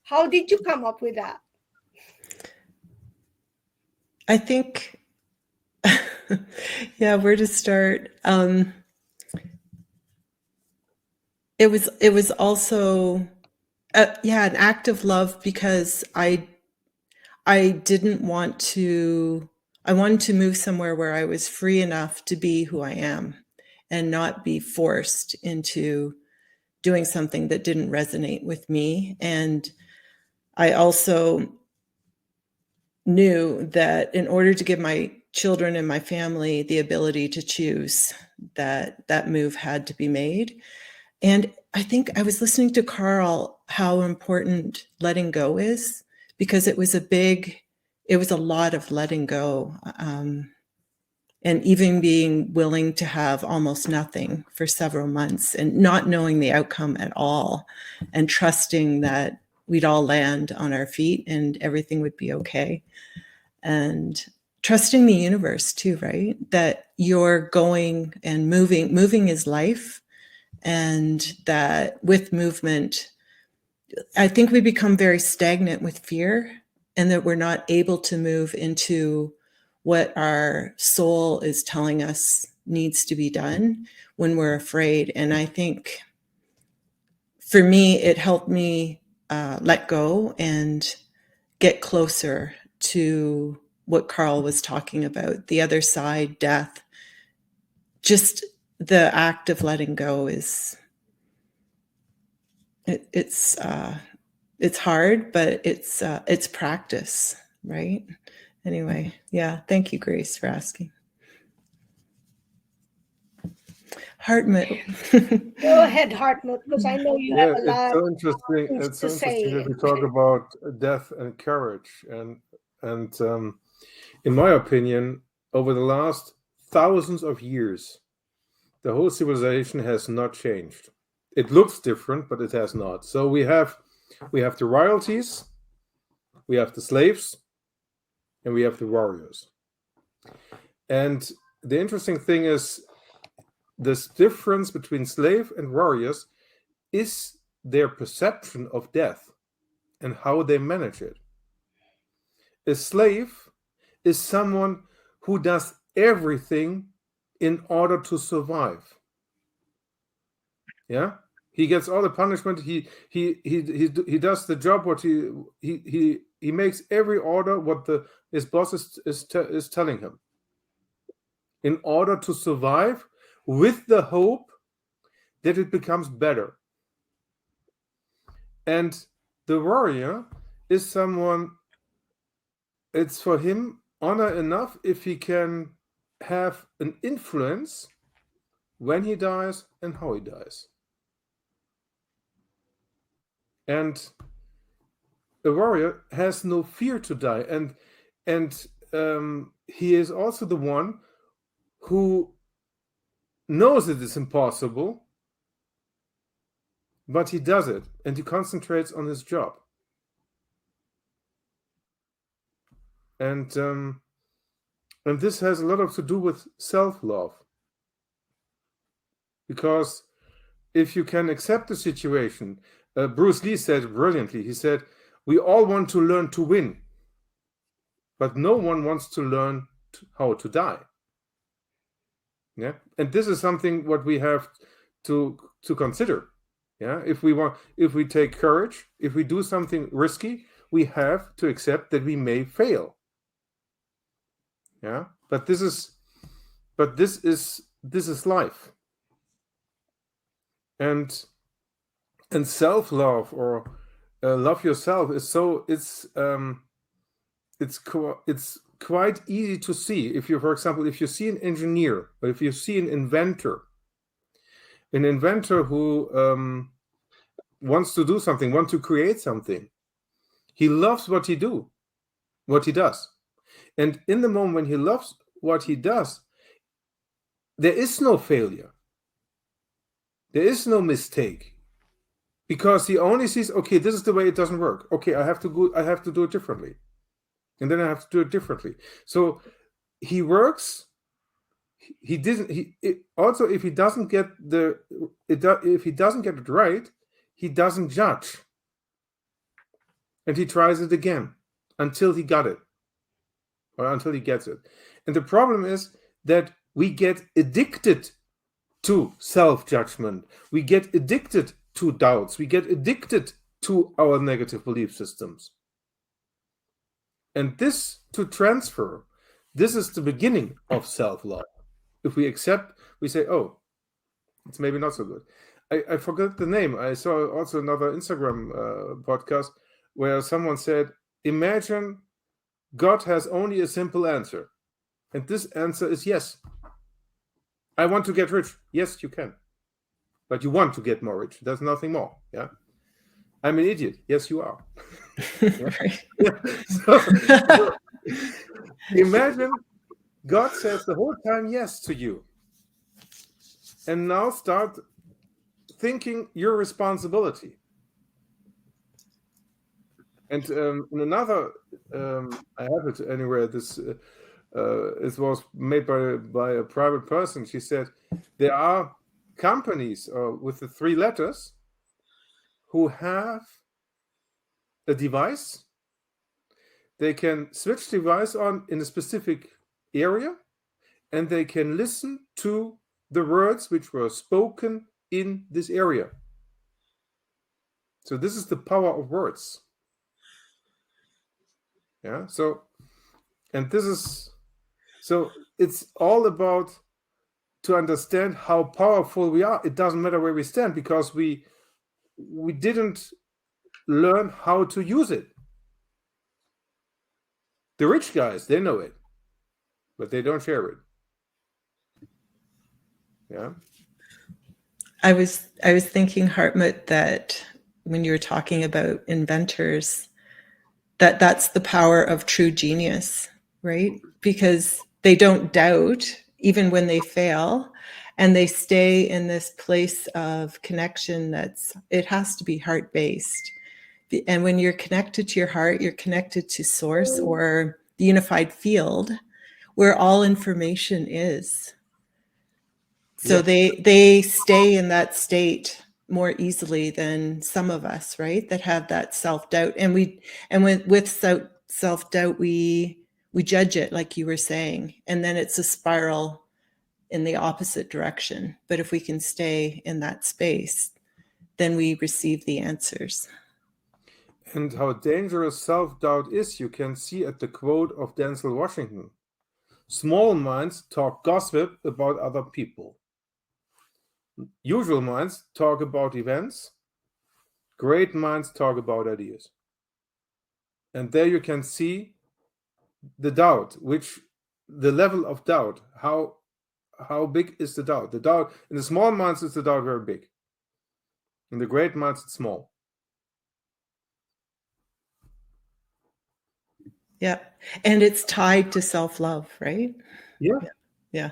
how did you come up with that? I think, yeah, where to start? It was also, an act of love, because I didn't want to. I wanted to move somewhere where I was free enough to be who I am, and not be forced into doing something that didn't resonate with me. And I also knew that in order to give my children and my family the ability to choose, that move had to be made. And I think I was listening to Karl, how important letting go is, because it was a lot of letting go. And even being willing to have almost nothing for several months, and not knowing the outcome at all, and trusting that we'd all land on our feet and everything would be okay. And trusting the universe too, right? That you're going and moving is life. And that with movement, I think we become very stagnant with fear, and that we're not able to move into what our soul is telling us needs to be done when we're afraid. And I think for me, it helped me let go and get closer to what Karl was talking about, the other side, death. Just the act of letting go is, it's hard, but it's practice, right? Anyway, yeah. Thank you, Grace, for asking. Hartmut. Go ahead, Hartmut, because I know you have a lot. It's so interesting. It's so interesting that we talk about death and courage, and in my opinion, over the last thousands of years, the whole civilization has not changed. It looks different, but it has not. So we have the royalties, we have the slaves, and we have the warriors. And the interesting thing is, this difference between slave and warriors is their perception of death and how they manage it. A slave is someone who does everything in order to survive. Yeah, he gets all the punishment. He does the job. What he makes every order what his boss is telling him, in order to survive with the hope that it becomes better. And the warrior is someone, it's for him honor enough if he can have an influence when he dies and how he dies. And a warrior has no fear to die, and he is also the one who knows it is impossible, but he does it, and he concentrates on his job. And this has a lot to do with self-love, because if you can accept the situation, Bruce Lee said brilliantly. He said, "We all want to learn to win, but no one wants to learn how to die." Yeah, and this is something what we have to consider. Yeah, if we take courage, if we do something risky, we have to accept that we may fail. Yeah, but this is life. And self-love, or love yourself, is so it's quite easy to see. If you, for example, if you see an engineer, or if you see an inventor who wants to do something, wants to create something, he loves what he does. And in the moment when he loves what he does, there is no failure. There is no mistake, because he only sees, okay, this is the way it doesn't work. Okay, I have to do it differently, and then I have to do it differently. So he works. Also, if he doesn't get it right, he doesn't judge, and he tries it again until he got it, or until he gets it. And the problem is that we get addicted to self-judgment. We get addicted to doubts. We get addicted to our negative belief systems. And this to transfer, this is the beginning of self-love. If we accept, we say, oh, it's maybe not so good. I forgot the name. I saw also another Instagram podcast where someone said, imagine God has only a simple answer. And this answer is yes. I want to get rich. Yes, you can. But you want to get more rich. There's nothing more. Yeah. I'm an idiot. Yes, you are. Yeah. So, imagine God says the whole time yes to you. And now start thinking your responsibility. And in another, I have it anywhere, this it was made by a private person. She said there are companies with the 3 letters who have a device. They can switch device on in a specific area, and they can listen to the words which were spoken in this area. So this is the power of words. Yeah. So, and this is, so it's all about to understand how powerful we are. It doesn't matter where we stand, because we didn't learn how to use it. The rich guys, they know it, but they don't share it. Yeah. I was thinking, Hartmut, that when you were talking about inventors, that's the power of true genius, right? Because they don't doubt even when they fail, and they stay in this place of connection it has to be heart-based. And when you're connected to your heart, you're connected to source, or the unified field where all information is. So they stay in that state more easily than some of us, right? That have that self-doubt. And with self-doubt, we judge it, like you were saying, and then it's a spiral in the opposite direction. But if we can stay in that space, then we receive the answers. And how dangerous self-doubt is, you can see at the quote of Denzel Washington. Small minds talk gossip about other people. Usual minds talk about events. Great minds talk about ideas. And there you can see the doubt, the level of doubt, how big is the doubt? The doubt in the small minds is the doubt very big. In the great minds, it's small. Yeah. And it's tied to self-love, right? Yeah. Yeah.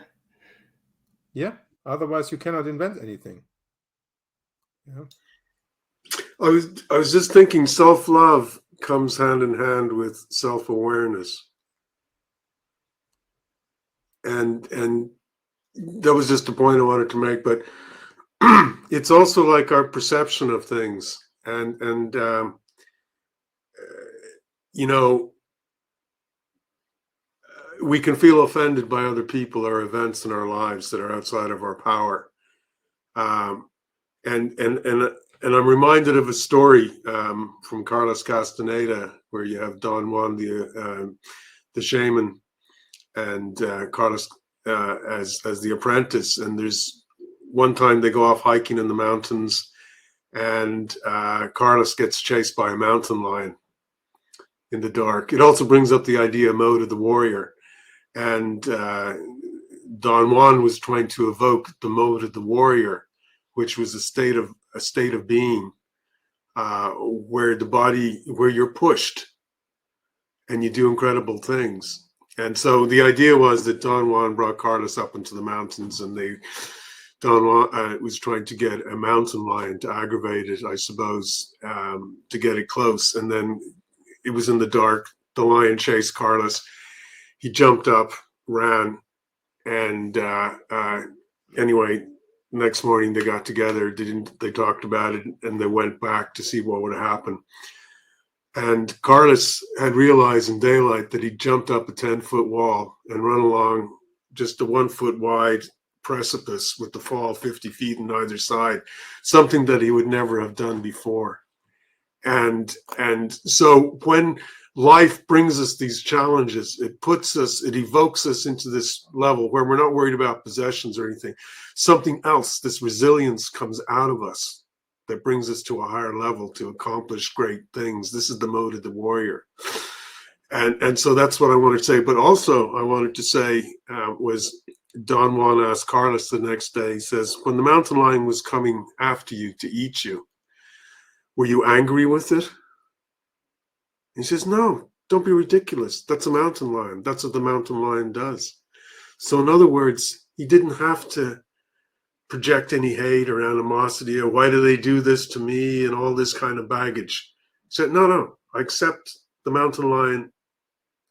Yeah. Otherwise, you cannot invent anything. Yeah. I was just thinking, self-love comes hand in hand with self-awareness, and that was just a point I wanted to make. But it's also like our perception of things, and you know, we can feel offended by other people or events in our lives that are outside of our power. And I'm reminded of a story from Carlos Castaneda, where you have Don Juan, the shaman, and Carlos as the apprentice. And there's one time they go off hiking in the mountains, and Carlos gets chased by a mountain lion in the dark. It also brings up the idea of mode of the warrior. And Don Juan was trying to evoke the mode of the warrior, which was a state of being where you're pushed and you do incredible things. And so the idea was that Don Juan brought Carlos up into the mountains, and Don Juan was trying to get a mountain lion to aggravate it, I suppose, to get it close. And then it was in the dark. The lion chased Carlos. He jumped up, ran, and anyway, next morning they got together. They talked about it, and they went back to see what would happen. And Carlos had realized in daylight that he jumped up a 10-foot wall and run along just a 1 foot wide precipice with the fall 50 feet on either side, something that he would never have done before. And so when life brings us these challenges, it evokes us into this level where we're not worried about possessions or anything. Something else, this resilience comes out of us that brings us to a higher level to accomplish great things. This is the mode of the warrior. And so that's what I wanted to say. But also I wanted to say was Don Juan asked Carlos the next day, he says, when the mountain lion was coming after you to eat you, were you angry with it? He says, no, don't be ridiculous. That's a mountain lion. That's what the mountain lion does. So in other words, he didn't have to project any hate or animosity or why do they do this to me and all this kind of baggage. He said, no, I accept the mountain lion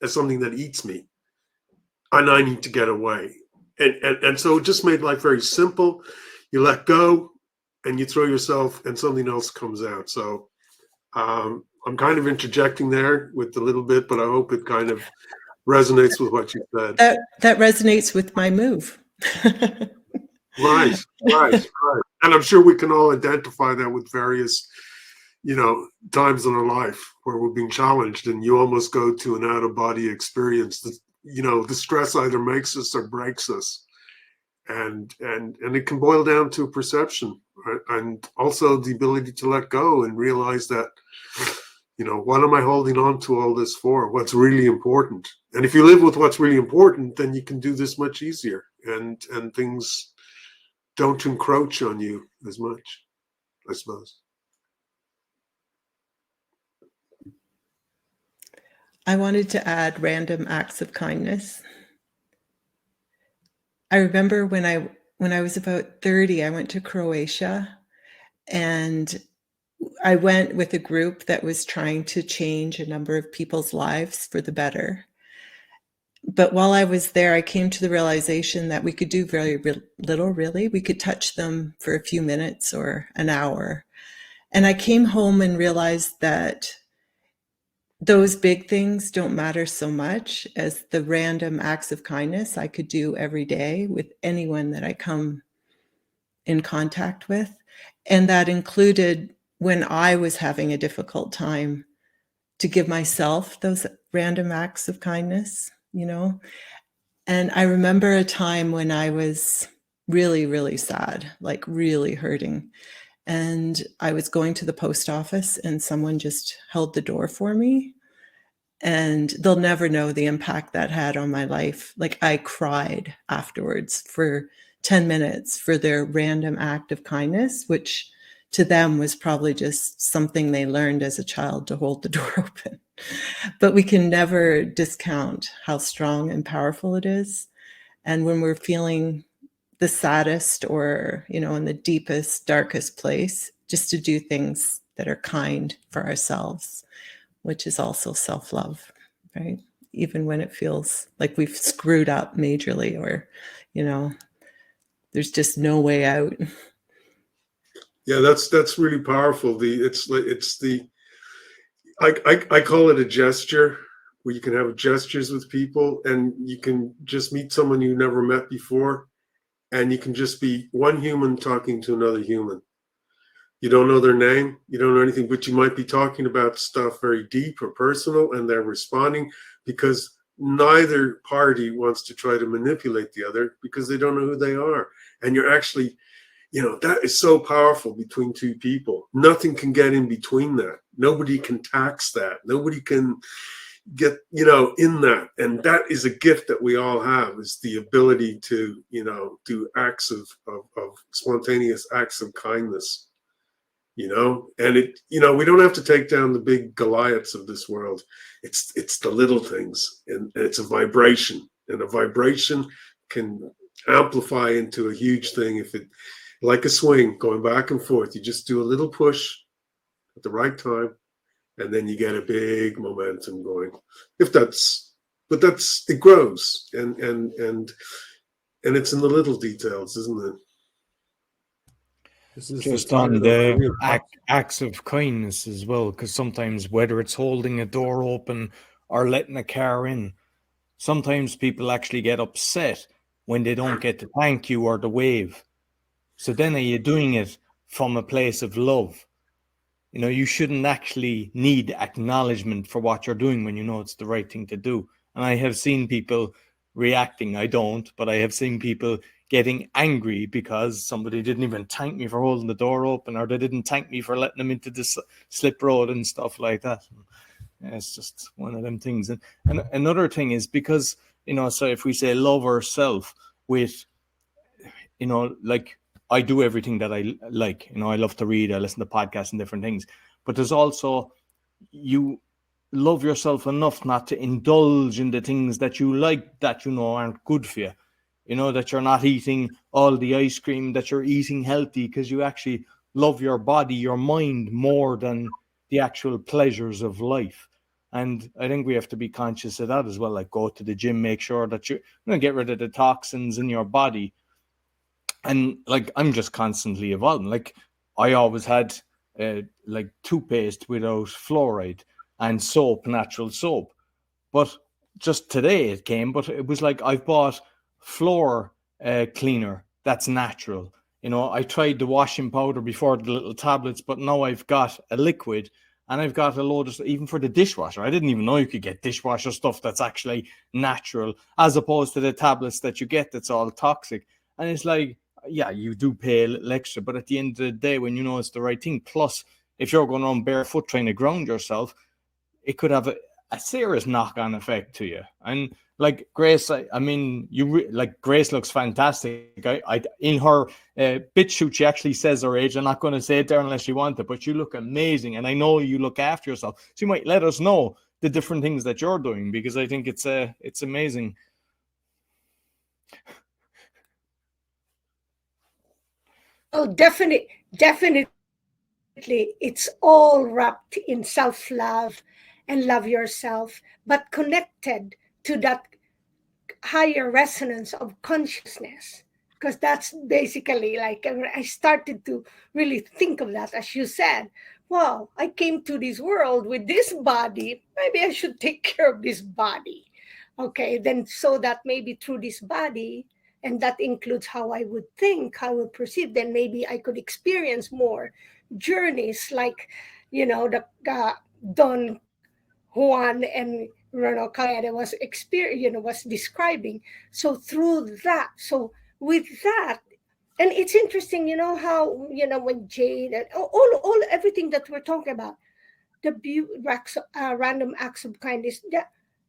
as something that eats me and I need to get away. And so it just made life very simple. You let go and you throw yourself and something else comes out. So I'm kind of interjecting there with a little bit, but I hope it kind of resonates with what you said. That resonates with my move. Right. And I'm sure we can all identify that with various, times in our life where we're being challenged and you almost go to an out-of-body experience. The stress either makes us or breaks us. And it can boil down to perception, right? And also the ability to let go and realize that, what am I holding on to all this for? What's really important? And if you live with what's really important, then you can do this much easier and things don't encroach on you as much, I suppose. I wanted to add random acts of kindness. I remember when I was about 30, I went to Croatia, and I went with a group that was trying to change a number of people's lives for the better. But while I was there, I came to the realization that we could do very little, really. We could touch them for a few minutes or an hour. And I came home and realized that those big things don't matter so much as the random acts of kindness I could do every day with anyone that I come in contact with. And that included when I was having a difficult time to give myself those random acts of kindness, And I remember a time when I was really, really sad, like really hurting. And I was going to the post office and someone just held the door for me. And they'll never know the impact that had on my life. Like I cried afterwards for 10 minutes for their random act of kindness, which to them was probably just something they learned as a child to hold the door open. But we can never discount how strong and powerful it is. And when we're feeling the saddest or, in the deepest, darkest place, just to do things that are kind for ourselves, which is also self-love, right? Even when it feels like we've screwed up majorly or, there's just no way out. Yeah, that's really powerful. I call it a gesture, where you can have gestures with people, and you can just meet someone you never met before, and you can just be one human talking to another human. You don't know their name, you don't know anything, but you might be talking about stuff very deep or personal, and they're responding because neither party wants to try to manipulate the other because they don't know who they are. And you're actually, that is so powerful between two people. Nothing can get in between that. Nobody can tax that. Nobody can get, in that. And that is a gift that we all have, is the ability to, do acts of spontaneous acts of kindness. And we don't have to take down the big Goliaths of this world. It's the little things, and it's a vibration, and a vibration can amplify into a huge thing if it, like a swing going back and forth. You just do a little push at the right time, and then you get a big momentum going. It grows, and it's in the little details, isn't it? This is Just on real the acts of kindness as well, because sometimes whether it's holding a door open or letting a car in, sometimes people actually get upset when they don't get the thank you or the wave. So then are you doing it from a place of love? You shouldn't actually need acknowledgement for what you're doing when you know it's the right thing to do. And I have seen people reacting. I don't, but I have seen people getting angry because somebody didn't even thank me for holding the door open, or they didn't thank me for letting them into the slip road and stuff like that. Yeah, it's just one of them things. And another thing is because, so if we say love ourselves with, like I do everything that I like, I love to read, I listen to podcasts and different things, but there's also, you love yourself enough not to indulge in the things that you like that aren't good for you. That you're not eating all the ice cream, that you're eating healthy because you actually love your body, your mind more than the actual pleasures of life. And I think we have to be conscious of that as well. Like go to the gym, make sure that you get rid of the toxins in your body. And like I'm just constantly evolving. Like I always had like toothpaste without fluoride and soap, natural soap. But just today it came, but it was like I've bought floor cleaner that's natural. I tried the washing powder before, the little tablets, but now I've got a liquid, and I've got a load of, even for the dishwasher. I didn't even know you could get dishwasher stuff that's actually natural, as opposed to the tablets that you get that's all toxic. And it's like, yeah, you do pay a little extra, but at the end of the day, when you know it's the right thing, plus if you're going on barefoot trying to ground yourself, it could have a serious knock-on effect to you. And like Grace, I mean, like Grace looks fantastic. I in her bit shoot, she actually says her age. I'm not going to say it there unless you want it, but you look amazing, and I know you look after yourself. So you might let us know the different things that you're doing, because I think it's amazing. Oh, definitely. It's all wrapped in self-love and love yourself, but connected to that higher resonance of consciousness. Because that's basically like, I started to really think of that, as you said. Wow, I came to this world with this body. Maybe I should take care of this body. Okay, then so that maybe through this body, and that includes how I would think, how I would perceive, then maybe I could experience more journeys like, the Don Juan and Calera was describing. So through that, so with that, And it's interesting, how, when Jade and all everything that we're talking about, the random acts of kindness,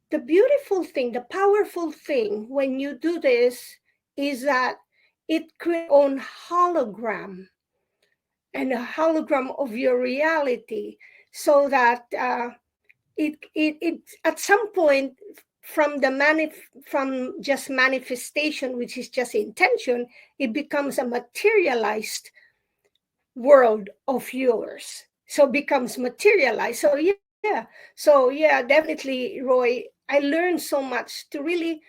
the beautiful thing, the powerful thing when you do this is that it creates own hologram, and a hologram of your reality, so that it at some point, from from just manifestation, which is just intention, it becomes a materialized world of yours. So becomes materialized. So yeah, definitely, Roy, I learned so much to really,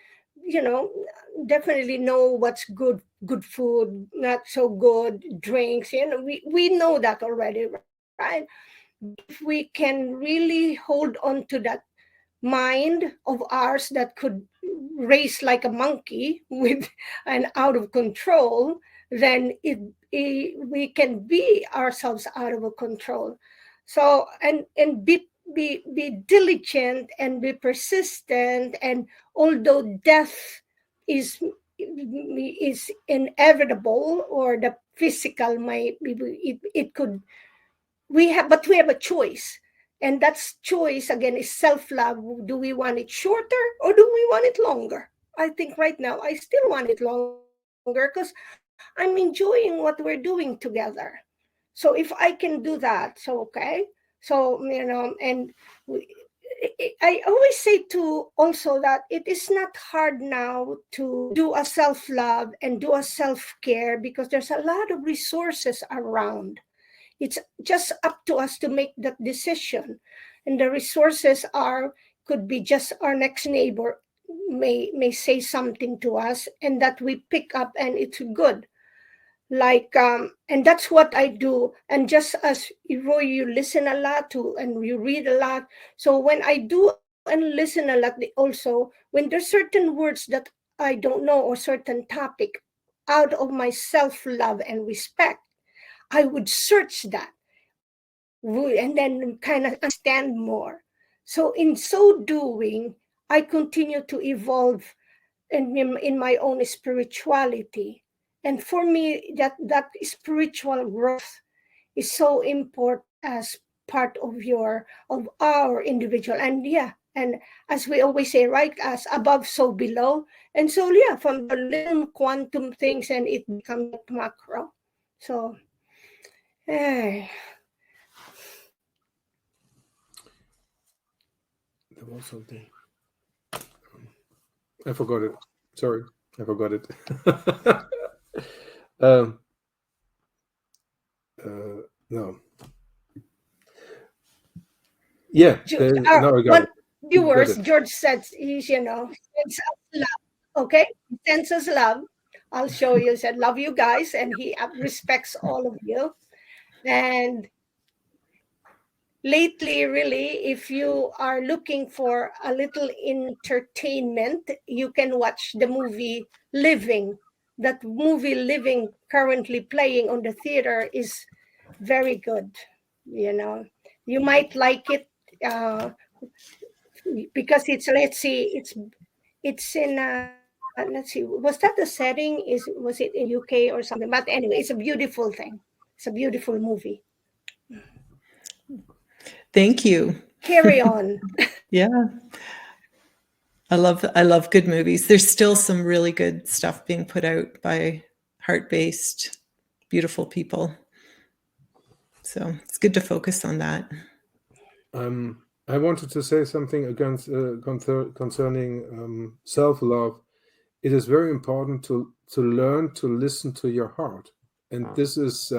definitely know what's good food, not so good drinks. We know that already, right? But if we can really hold on to that mind of ours that could race like a monkey with and out of control, then we can be ourselves out of control. So and be diligent and be persistent. And although death is inevitable, or the physical might be, it could, we have a choice. And that's choice again is self-love. Do we want it shorter, or do we want it longer? I think right now I still want it longer, because I'm enjoying what we're doing together. So if I can do that, so okay. So and I always say too also that it is not hard now to do a self-love and do a self-care, because there's a lot of resources around. It's just up to us to make that decision. And the resources could be just our next neighbor may say something to us, and that we pick up, and it's good. Like and that's what I do. And just as Roy, you listen a lot to, and you read a lot. So when I do and listen a lot, also when there's certain words that I don't know, or certain topic, out of my self-love and respect, I would search that, and then kind of understand more. So in so doing, I continue to evolve in my own spirituality. And for me, that spiritual growth is so important as part of our individual. And yeah, and as we always say, right, as above, so below. And so yeah, from the little quantum things, and it becomes like macro. So eh. There was something. I forgot it. Sorry, I forgot it. No. Yeah. No, I got it. Viewers, George says he's, sense of love. Okay, sense of love. I'll show you. Said love you guys, and he respects all of you. And lately, really, if you are looking for a little entertainment, you can watch the movie Living. That movie Living, currently playing on the theater, is very good. You might like it. Because let's see, it's in let's see, was that the setting, was it in UK or something? But anyway, it's a beautiful thing. It's a beautiful movie. Thank you. Carry on. Yeah. I love good movies. There's still some really good stuff being put out by heart-based, beautiful people. So it's good to focus on that. I wanted to say something against concerning self-love. It is very important to learn to listen to your heart, and this is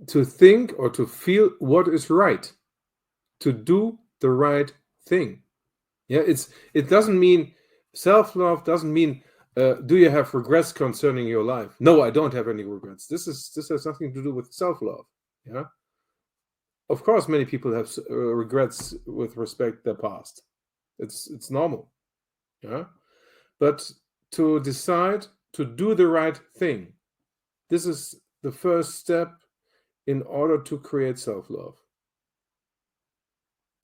to think or to feel what is right, to do the right thing. Yeah, it doesn't mean self-love doesn't mean do you have regrets concerning your life? No, I don't have any regrets. This has nothing to do with self-love. Yeah, of course, many people have regrets with respect to their past. It's normal. Yeah, but to decide to do the right thing, this is the first step in order to create self-love.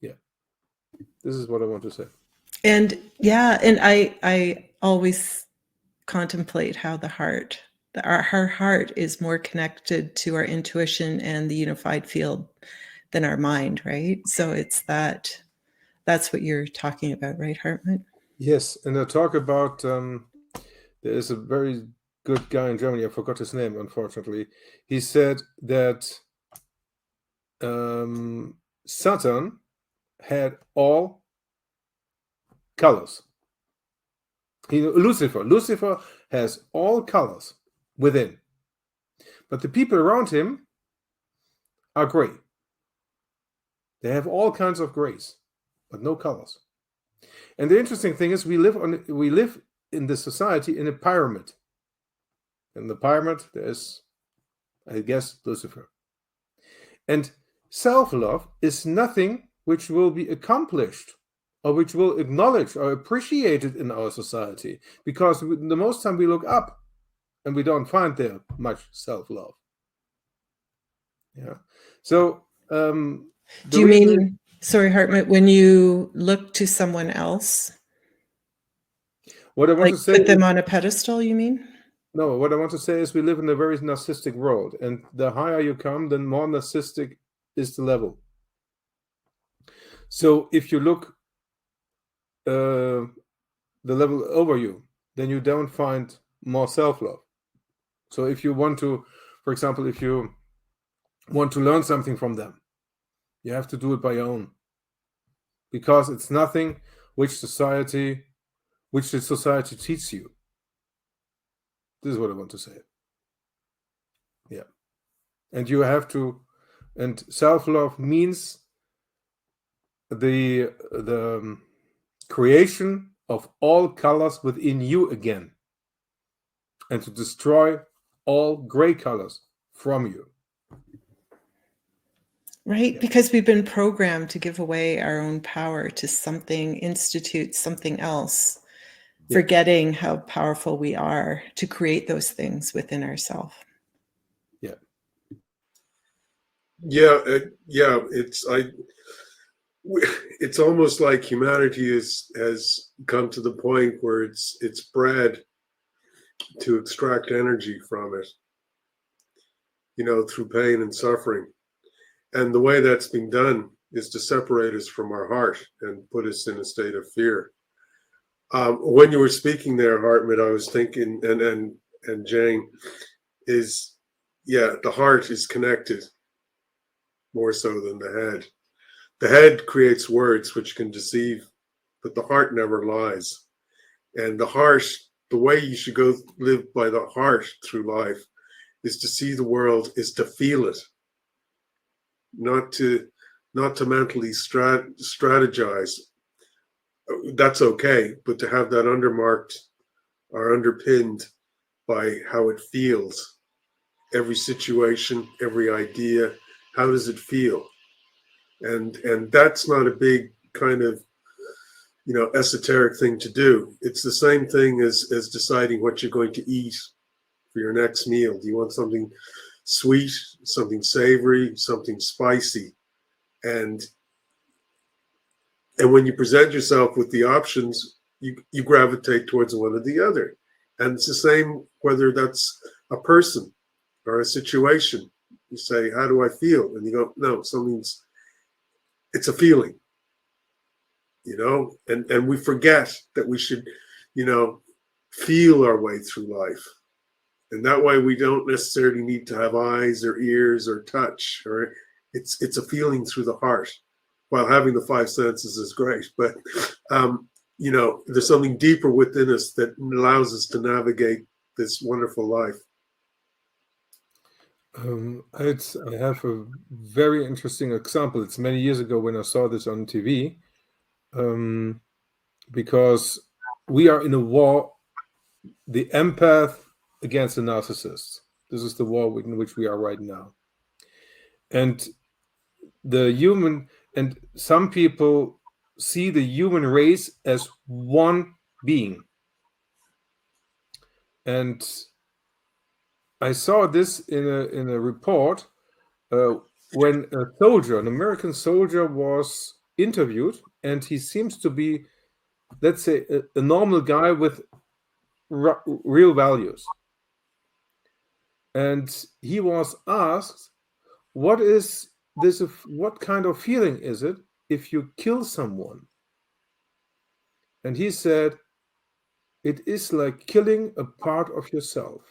Yeah, this is what I want to say. And yeah, and I always contemplate how our heart is more connected to our intuition and the unified field than our mind, right? So it's that's what you're talking about, right, Hartmut? Yes, and I talk about there is a very good guy in Germany. I forgot his name, unfortunately. He said that Saturn had all colors. Lucifer has all colors within, but the people around him are gray. They have all kinds of grays, but no colors. And the interesting thing is, we live in the society in a pyramid. In the pyramid, there's, I guess, Lucifer. And self-love is nothing which will be accomplished or which will acknowledge or appreciated in our society, because the most time we look up and we don't find there much self-love. Yeah. So do you mean, sorry, Hartmut, when you look to someone else, what I want to say, put them on a pedestal, you mean? No, what I want to say is we live in a very narcissistic world, and the higher you come, the more narcissistic is the level. So if you look the level over you, then you don't find more self-love. So if you want to, for example, if you want to learn something from them, you have to do it by your own, because it's nothing which the society teaches you. This is what I want to say. Yeah. And you have to, and self-love means the creation of all colors within you again, and to destroy all gray colors from you. Right, because we've been programmed to give away our own power to something, institute something else, forgetting how powerful we are to create those things within ourselves. Yeah. Yeah. It's almost like humanity has come to the point where it's bred to extract energy from it, through pain and suffering. And the way that's being done is to separate us from our heart and put us in a state of fear. When you were speaking there, Hartmut, I was thinking, and Jayne, is, the heart is connected more so than the head. The head creates words which can deceive, but the heart never lies. And the heart, the way you should go live by the heart through life, is to see the world, is to feel it. Not to mentally strategize. That's okay, but to have that undermarked or underpinned by how it feels. Every situation, every idea, how does it feel? And that's not a big kind of esoteric thing to do. It's the same thing as deciding what you're going to eat for your next meal. Do you want something sweet, something savory, something spicy? And when you present yourself with the options, you gravitate towards one or the other. And it's the same whether that's a person or a situation. You say, how do I feel? And you go, no, it's a feeling, and we forget that we should, feel our way through life. And that way we don't necessarily need to have eyes or ears or touch, or it's a feeling through the heart. While having the five senses is great, but there's something deeper within us that allows us to navigate this wonderful life. I have a very interesting example. It's many years ago when I saw this on TV, because we are in a war, the empath against the narcissist. This is the war in which we are right now. And the human, and some people see the human race as one being. And I saw this in a report when an American soldier was interviewed, and he seems to be let's say, a normal guy with real values. And he was asked, what is this? What kind of feeling is it if you kill someone? And he said, it is like killing a part of yourself.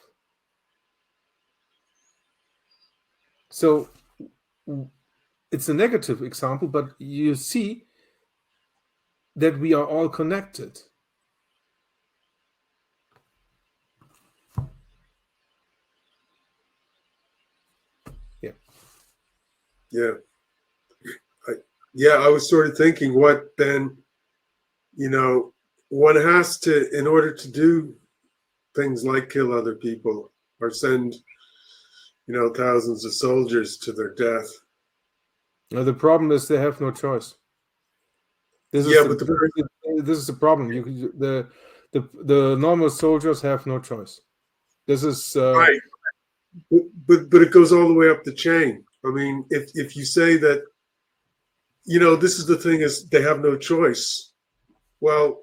So it's a negative example, but you see that we are all connected. Yeah. I was sort of thinking, what then, one has to, in order to do things like kill other people or send, thousands of soldiers to their death. Now, the problem is they have no choice. This is the problem. The normal soldiers have no choice. This is right. But it goes all the way up the chain. I mean, if you say that, this is the thing, is they have no choice. Well,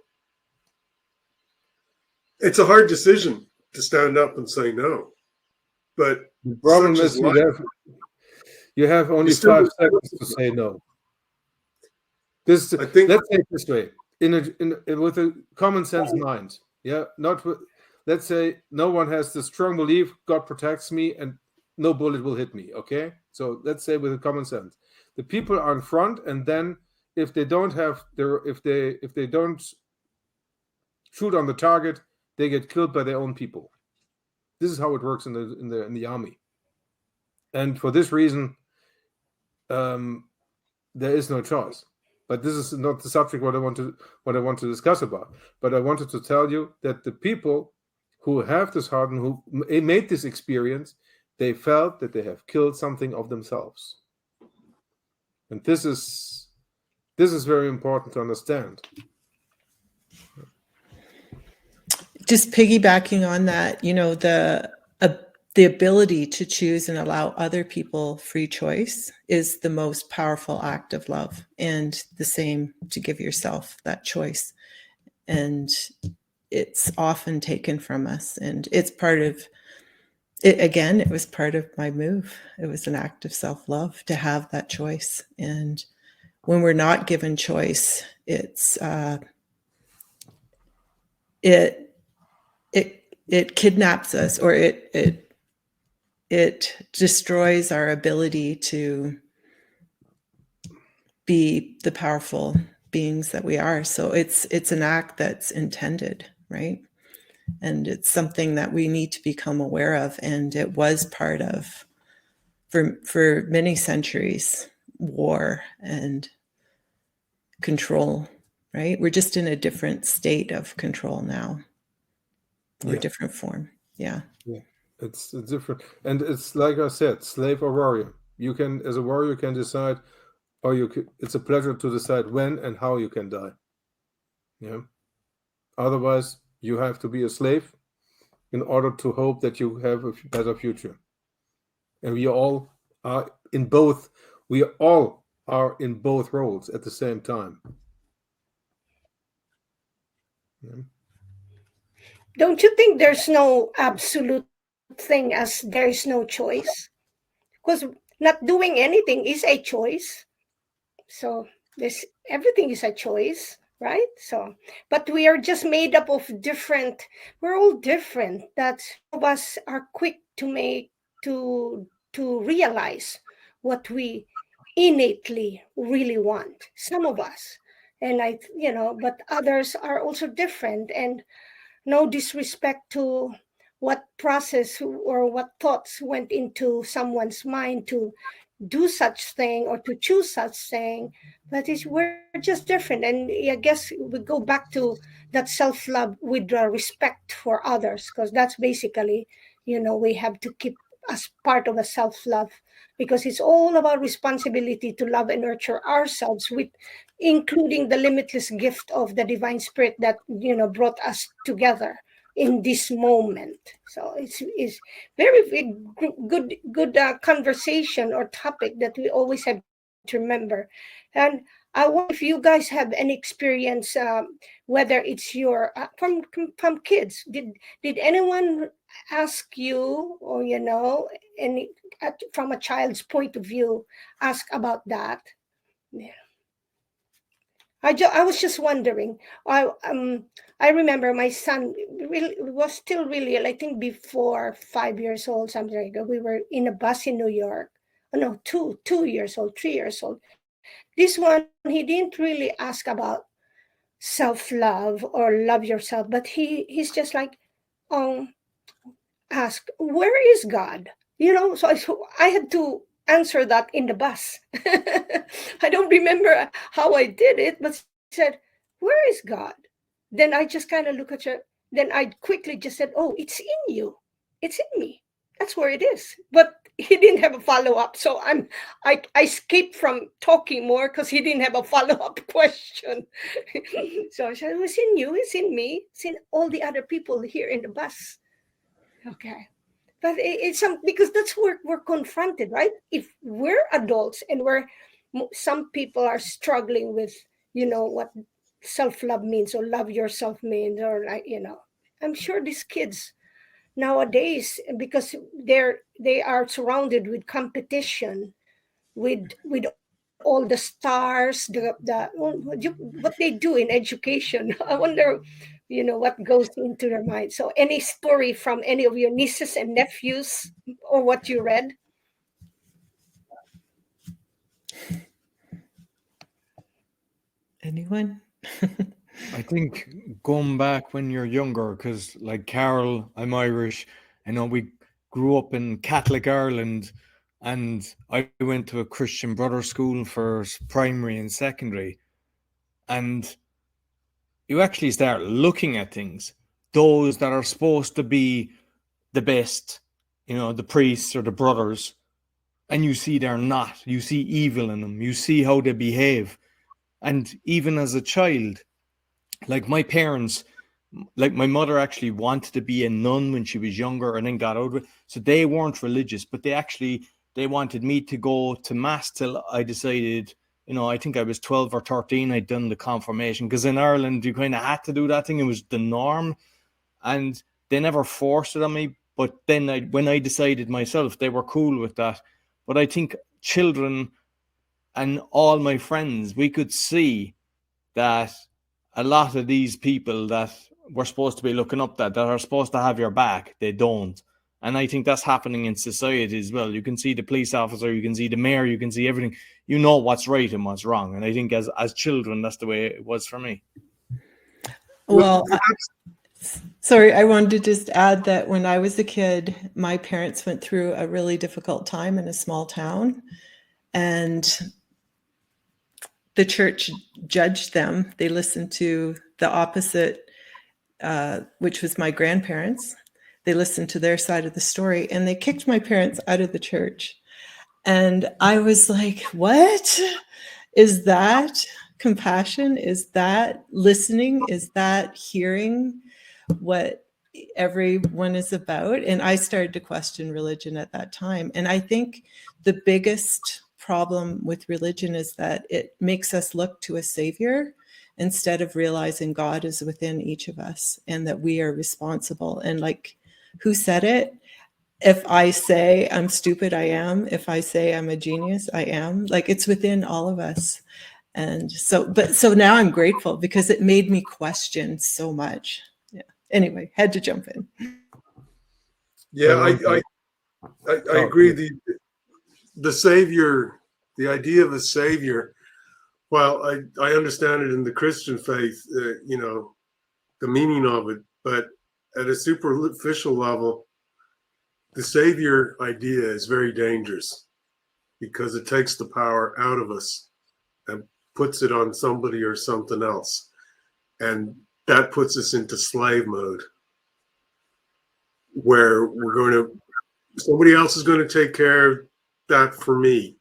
it's a hard decision to stand up and say no. But the problem is you have only 5 seconds to say no. Let's say it this way, with a common sense mind. Yeah, let's say no one has the strong belief God protects me and no bullet will hit me. Okay, so let's say with a common sense, the people are in front, and then if they don't if they don't shoot on the target, they get killed by their own people. This is how it works in the army, and for this reason, there is no choice. But this is not the subject what I want to discuss about. But I wanted to tell you that the people who have this heart and who made this experience, they felt that they have killed something of themselves, and this is very important to understand. Just piggybacking on that, the ability to choose and allow other people free choice is the most powerful act of love, and the same to give yourself that choice. And it's often taken from us, and it's part of it. Again, it was part of my move. It was an act of self-love to have that choice. And when we're not given choice, it's it kidnaps us, or it destroys our ability to be the powerful beings that we are. So it's an act that's intended, right? And it's something that we need to become aware of. And it was part of, for many centuries, war and control, right? We're just in a different state of control now, or a different form. Yeah. It's different, and it's like I said, slave or warrior. You can, as a warrior, can decide, or it's a pleasure to decide when and how you can die. Yeah. Otherwise, you have to be a slave in order to hope that you have a better future. And we all are in both. We all are in both roles at the same time. Yeah. Don't you think there's no absolute thing as there is no choice? Because not doing anything is a choice. So everything is a choice, right? So, but we are just made up of we're all different. That some of us are quick to realize what we innately really want. Some of us. And but others are also different, and no disrespect to what process or what thoughts went into someone's mind to do such thing or to choose such thing, but we're just different. And I guess we go back to that self-love with respect for others, because that's basically, we have to keep as part of a self-love, because it's all about responsibility to love and nurture ourselves, with including the limitless gift of the divine spirit that brought us together in this moment. So it's very good conversation or topic that we always have to remember. And I wonder if you guys have any experience, whether it's your from kids. Did anyone ask you, or any from a child's point of view, ask about that? Yeah. I was just wondering. I remember my son really was still really, I think, before 5 years old, something like that. We were in a bus in New York. Oh no, 2 years old, 3 years old. This one, he didn't really ask about self-love or love yourself, but he's just like, um, ask, where is God? So I had to answer that in the bus. I don't remember how I did it, but he said, where is God? Then I just kind of look at you. Then I quickly just said, oh, it's in you. It's in me. That's where it is. But he didn't have a follow-up. So I escaped from talking more because he didn't have a follow-up question. So I said, it's in you, it's in me, it's in all the other people here in the bus. Okay. But it's because that's where we're confronted, right? If we're adults and some people are struggling with, what self-love means or love yourself means, or I'm sure these kids nowadays, because they are surrounded with competition, with all the stars, what they do in education. I wonder, what goes into their mind. So any story from any of your nieces and nephews, or what you read? Anyone? I think going back when you're younger, because like Carol, I'm Irish. I know we grew up in Catholic Ireland, and I went to a Christian brother school for primary and secondary. And you actually start looking at things, those that are supposed to be the best, the priests or the brothers, and you see they're not. You see evil in them. You see how they behave. And even as a child, like my parents, like my mother actually wanted to be a nun when she was younger and then got out of it. So they weren't religious, but they wanted me to go to mass till I decided, I think I was 12 or 13, I'd done the confirmation, because in Ireland you kind of had to do that thing. It was the norm, and they never forced it on me. But then when I decided myself, they were cool with that. But I think children and all my friends, we could see that a lot of these people that we're supposed to be looking up that are supposed to have your back, they don't. And I think that's happening in society as well. You can see the police officer, you can see the mayor, you can see everything. You know what's right and what's wrong. And I think as children, that's the way it was for me. Well, sorry, I wanted to just add that when I was a kid, my parents went through a really difficult time in a small town, and the church judged them. They listened to the opposite, which was my grandparents. They listened to their side of the story, and they kicked my parents out of the church. And I was like, what? Is that compassion? Is that listening? Is that hearing what everyone is about? And I started to question religion at that time. And I think the biggest problem with religion is that it makes us look to a savior instead of realizing God is within each of us and that we are responsible. And like, who said it? If I say I'm stupid, I am. If I say I'm a genius, I am. Like, it's within all of us. And so now I'm grateful because it made me question so much. Yeah. Anyway, had to jump in. Yeah, I agree. The savior, the idea of a savior. Well, I understand it in the Christian faith, the meaning of it, but at a superficial level, the savior idea is very dangerous because it takes the power out of us and puts it on somebody or something else. And that puts us into slave mode where somebody else is going to take care of that for me.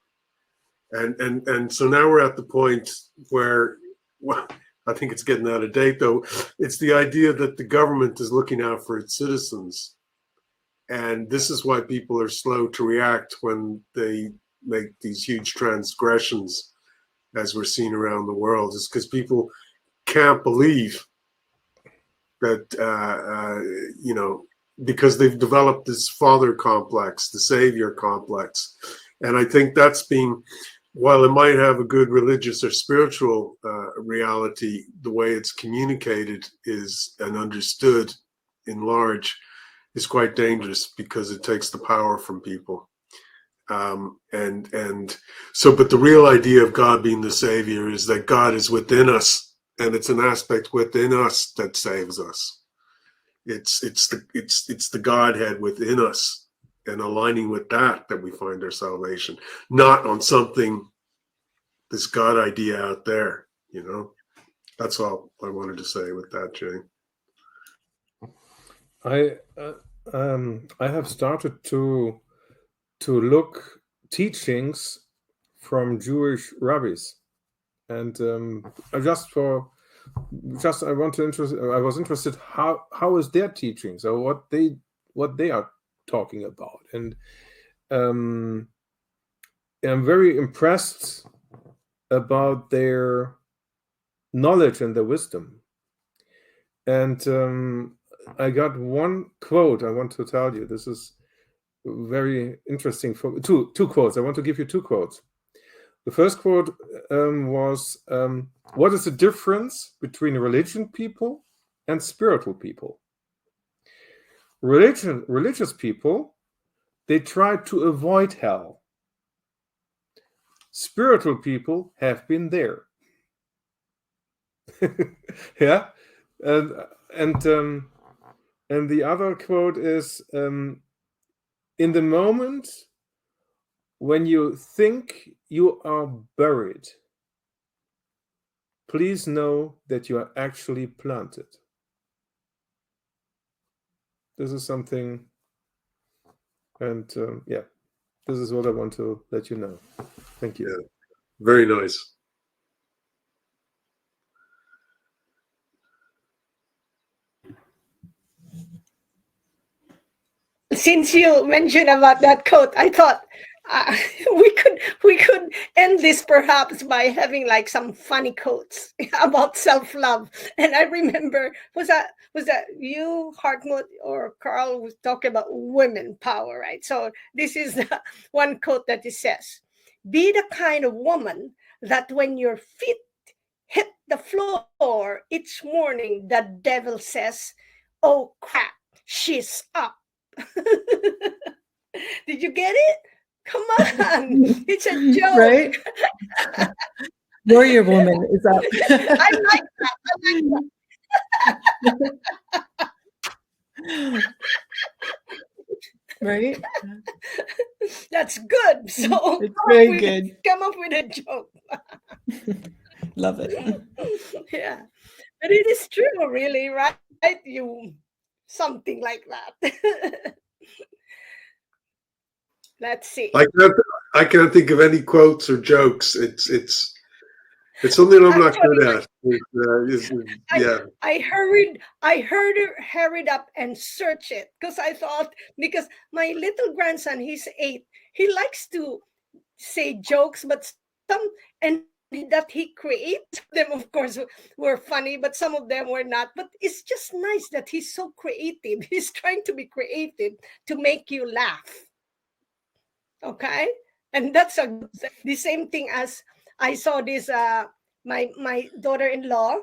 And so now we're at the point where, well, I think it's getting out of date though. It's the idea that the government is looking out for its citizens. And this is why people are slow to react when they make these huge transgressions as we're seeing around the world, is because people can't believe that, because they've developed this father complex, the savior complex. And I think that's being, while it might have a good religious or spiritual reality, the way it's communicated is and understood in large is quite dangerous because it takes the power from people. And so, but the real idea of God being the savior is that God is within us, and it's an aspect within us that saves us. It's the Godhead within us, and aligning with that we find our salvation, not on something, this God idea out there. That's all I wanted to say with that, Jayne. I have started to look teachings from Jewish rabbis, and I was interested how is their teaching, so what they are talking about, and I'm very impressed about their knowledge and their wisdom. And I got one quote I want to tell you. This is very interesting. For two quotes. I want to give you two quotes. The first quote was, what is the difference between religion people and spiritual people? Religious people, they try to avoid hell. Spiritual people have been there. Yeah. And the other quote is, in the moment when you think you are buried, please know that you are actually planted. This is something, and this is what I want to let you know. Thank you. Yeah, very nice. Since you mentioned about that quote, I thought we could end this perhaps by having like some funny quotes about self-love. And I remember, was that you, Hartmut, or Karl, was talking about women power, right? So this is the one quote that it says, "Be the kind of woman that when your feet hit the floor each morning, the devil says, 'Oh crap, she's up.'" Did you get it? Come on, it's a joke. Right? Warrior woman is up. I like that. Right? That's good. So it's very good. Come up with a joke. Love it. Yeah, but it is true, really, right? You something like that. Let's see. I can't think of any quotes or jokes. It's something I'm not good at. Yeah. I hurried up and searched it because I thought, because my little grandson, he's 8, he likes to say jokes, but some and that he creates them, of course, were funny, but some of them were not. But it's just nice that he's so creative. He's trying to be creative to make you laugh. Okay, and that's the same thing as I saw this. My daughter-in-law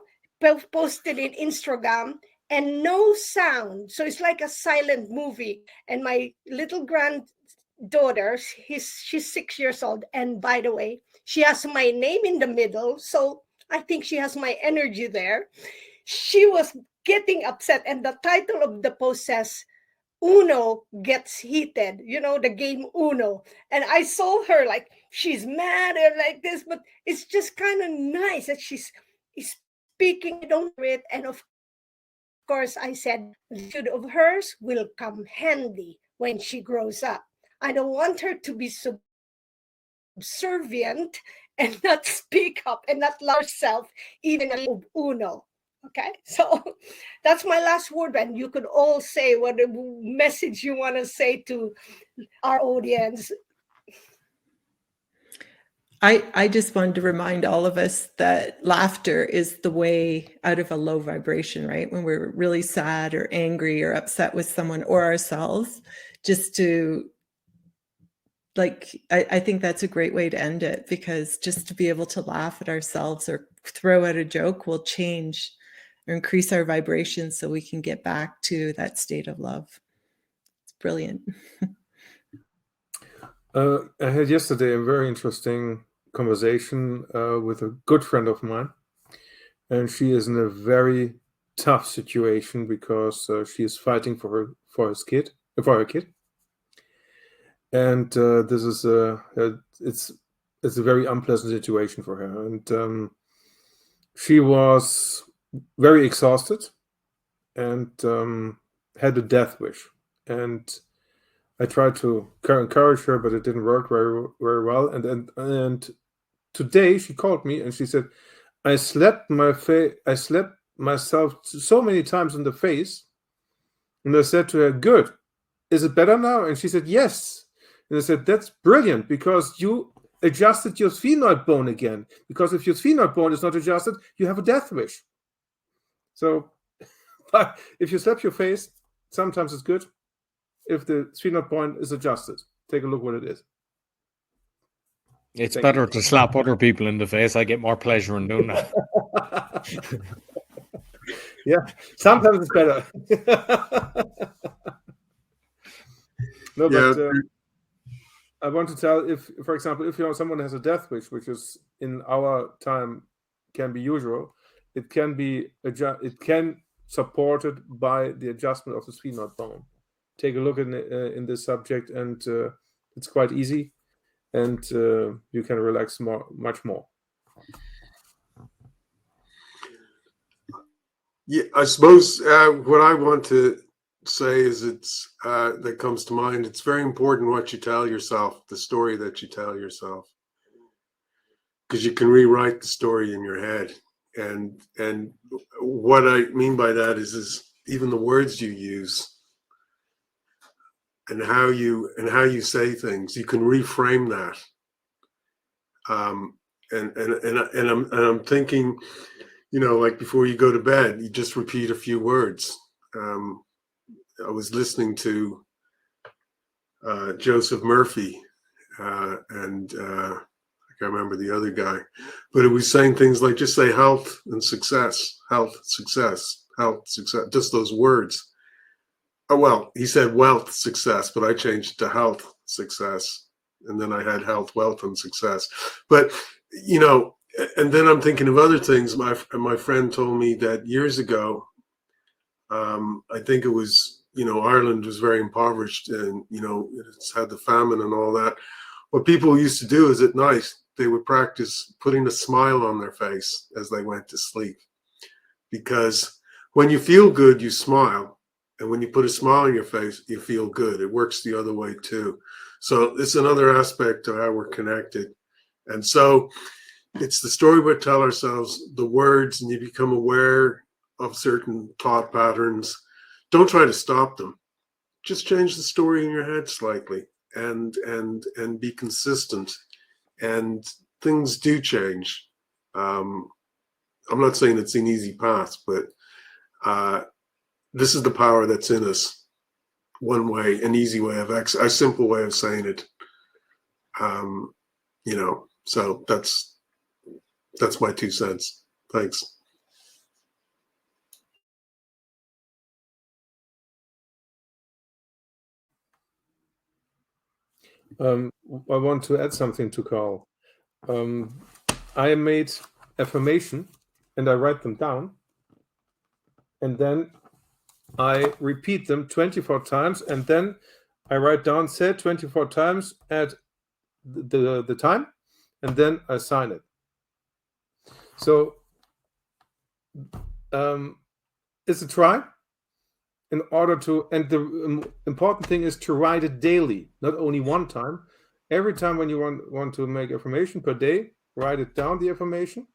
posted in Instagram, and no sound, so it's like a silent movie. And my little granddaughter, she's 6 years old, and by the way, she has my name in the middle, so I think she has my energy there. She was getting upset, and the title of the post says, "Uno gets heated," the game Uno. And I saw her like she's mad or like this, but it's just kind of nice that she's speaking. I don't read, and of course I said the attitude of hers will come handy when she grows up. I don't want her to be subservient and not speak up and not allow herself even a little Uno. Okay, so that's my last word, and you could all say what message you want to say to our audience. I just wanted to remind all of us that laughter is the way out of a low vibration, right? When we're really sad or angry or upset with someone or ourselves, just to I think that's a great way to end it, because just to be able to laugh at ourselves or throw out a joke will change or increase our vibrations so we can get back to that state of love. It's brilliant. I had yesterday a very interesting conversation with a good friend of mine, and she is in a very tough situation because she is fighting for her kid, and this is it's a very unpleasant situation for her, and she was very exhausted and had a death wish, and I tried to encourage her, but it didn't work very well. And today she called me and she said, I slapped myself so many times in the face, and I said to her, "Good, is it better now?" And she said, "Yes." And I said, "That's brilliant, because you adjusted your sphenoid bone again. Because if your sphenoid bone is not adjusted, you have a death wish." So if you slap your face, sometimes it's good. If the sphenoid bone is adjusted, take a look what it is. It's better to slap other people in the face. I get more pleasure in doing that. Yeah, sometimes it's better. No, but I want to tell, if, for example, if someone has a death wish, which is in our time can be usual, it can be supported by the adjustment of the sphenoid bone. Take a look in this subject, and it's quite easy, and you can relax much more. Yeah, I suppose what I want to say is that comes to mind. It's very important what you tell yourself, the story that you tell yourself, because you can rewrite the story in your head. And what I mean by that is even the words you use and how you say things, you can reframe that. And I'm thinking, like before you go to bed, you just repeat a few words. I was listening to Joseph Murphy, and I can't remember the other guy, but it was saying things like, just say health and success, health, success, health, success, just those words. Oh, well, he said wealth, success, but I changed it to health, success. And then I had health, wealth, and success. But, and then I'm thinking of other things. My friend told me that years ago, I think it was, Ireland was very impoverished, and, it's had the famine and all that. What people used to do is at night, they would practice putting a smile on their face as they went to sleep. Because when you feel good, you smile. And when you put a smile on your face, you feel good. It works the other way too. So it's another aspect of how we're connected. And so it's the story we tell ourselves, the words, and you become aware of certain thought patterns. Don't try to stop them. Just change the story in your head slightly and be consistent. And things do change. I'm not saying it's an easy path, but this is the power that's in us. One way, an easy way a simple way of saying it. So that's my 2 cents. Thanks. I want to add something to Karl. I made affirmation and I write them down, and then I repeat them 24 times, and then I write down, said 24 times at the time, and then I sign it. So it's a try in order to, and the important thing is to write it daily, not only one time. Every time when you want to make affirmation per day, write it down, the affirmation,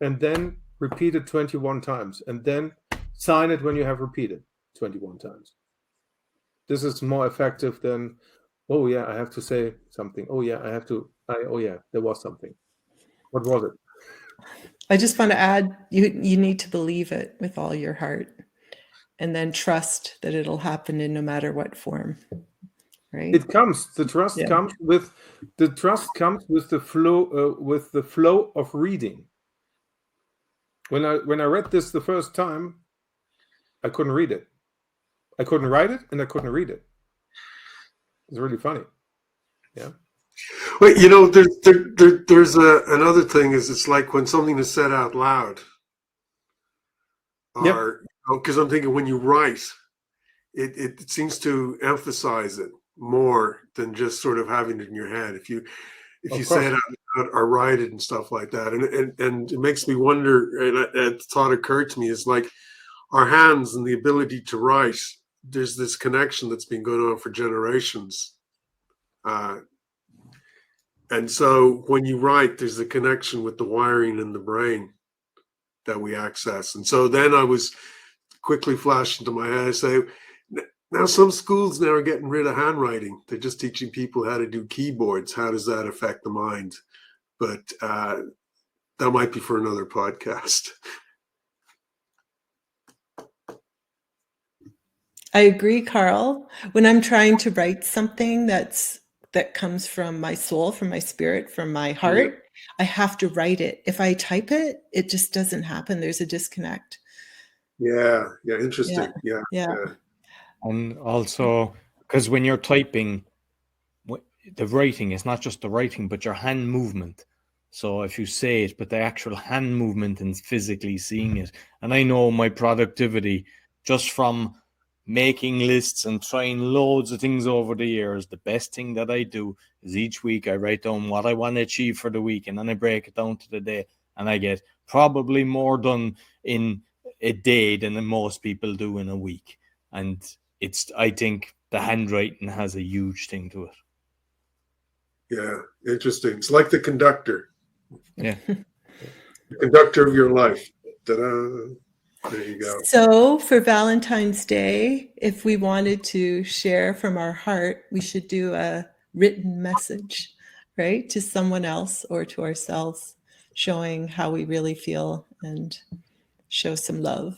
and then repeat it 21 times, and then sign it when you have repeated 21 times. This is more effective than, oh yeah, I have to say something. Oh yeah, I have to Oh yeah, there was something. What was it? I just want to add, you need to believe it with all your heart, and then trust that it'll happen in no matter what form. Right? It comes. The trust comes with the flow of reading. When I read this the first time, I couldn't read it. I couldn't write it, and I couldn't read it. It's really funny. Yeah. Well, there's another thing is it's like when something is said out loud. Or because I'm thinking when you write, it seems to emphasize it more than just sort of having it in your head. If you say it out loud or write it and stuff like that, and it makes me wonder. And a thought occurred to me is like our hands and the ability to write. There's this connection that's been going on for generations. And so when you write, there's a connection with the wiring in the brain that we access. And so then I was quickly flashed into my head, I say, now some schools now are getting rid of handwriting. They're just teaching people how to do keyboards. How does that affect the mind? But that might be for another podcast. I agree, Karl. When I'm trying to write something that comes from my soul, from my spirit, from my heart, I have to write it. If I type it, it just doesn't happen. There's a disconnect. Yeah, interesting. Yeah. And also, because when you're typing, the writing is not just the writing, but your hand movement. So if you say it, but the actual hand movement and physically seeing it. And I know my productivity just from making lists and trying loads of things over the years. The best thing that I do is each week I write down what I want to achieve for the week, and then I break it down to the day, and I get probably more done in a day than most people do in a week. And I think the handwriting has a huge thing to it. Yeah, interesting. It's like the conductor. Yeah. The conductor of your life. Ta-da. There you go. So for Valentine's Day, if we wanted to share from our heart, we should do a written message, right? To someone else or to ourselves, showing how we really feel and show some love.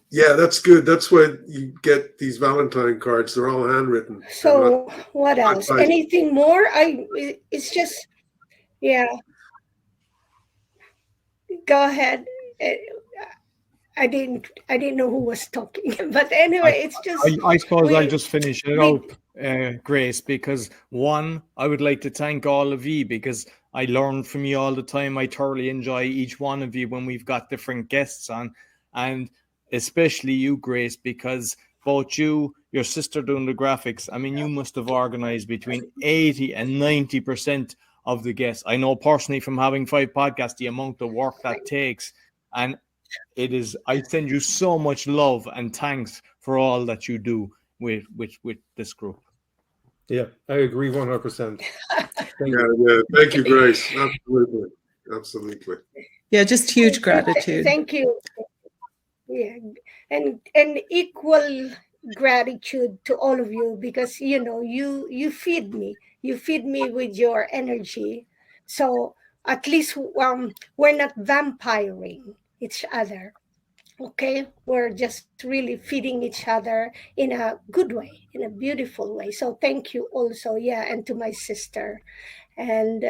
Yeah, that's good. That's why you get these Valentine cards. They're all handwritten. So what else? Anything more? It's just, yeah. Go ahead. I didn't know who was talking, but anyway, it's just. I suppose I'll just finish it out, Grace, because one, I would like to thank all of you because I learn from you all the time. I thoroughly enjoy each one of you when we've got different guests on, and especially you, Grace, because both you, your sister doing the graphics, I mean, you must have organized between 80 and 90% of the guests. I know personally from having 5 podcasts, the amount of work that takes. And I send you so much love and thanks for all that you do with this group. Yeah, I agree 100%. Thank you, Grace. Absolutely. Yeah, just huge gratitude. Thank you. Yeah, and equal gratitude to all of you because you feed me with your energy, so at least we're not vampiring each other. Okay, we're just really feeding each other in a good way, in a beautiful way. So thank you also, and to my sister, and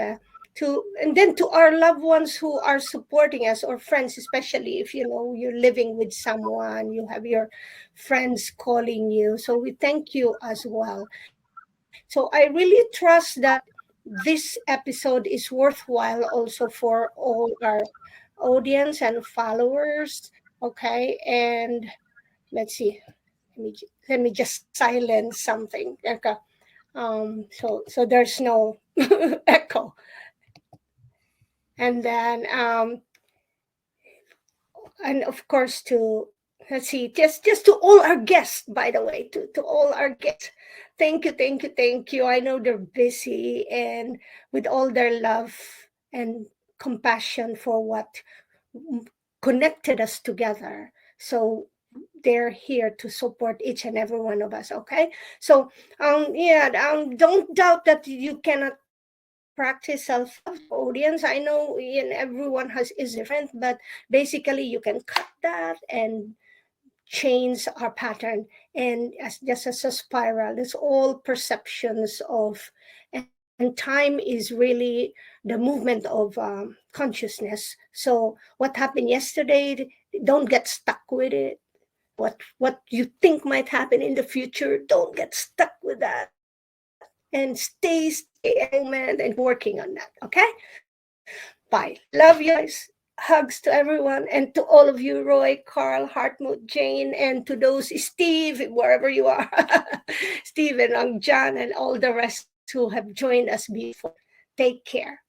then to our loved ones who are supporting us, or friends, especially if you're living with someone, you have your friends calling you, so we thank you as well. So I really trust that this episode is worthwhile also for all our audience and followers. Okay, and let's see, let me just silence something. Okay. So there's no echo. And then and of course to let's see, just to all our guests, by the way, to all our guests, thank you. I know they're busy, and with all their love and compassion for what connected us together. So they're here to support each and every one of us. Okay, so don't doubt that you cannot practice self-love. Audience, I know everyone is different, but basically you can cut that and change our pattern, and just as a spiral, it's all perceptions of, and time is really the movement of consciousness. So what happened yesterday, don't get stuck with it. What you think might happen in the future, don't get stuck with that, and stay moment and working on that. Okay, bye, love you guys. Hugs to everyone, and to all of you, Roy, Karl, Hartmut, Jayne, and to those, Steve, wherever you are, Steve and John, and all the rest who have joined us before. Take care.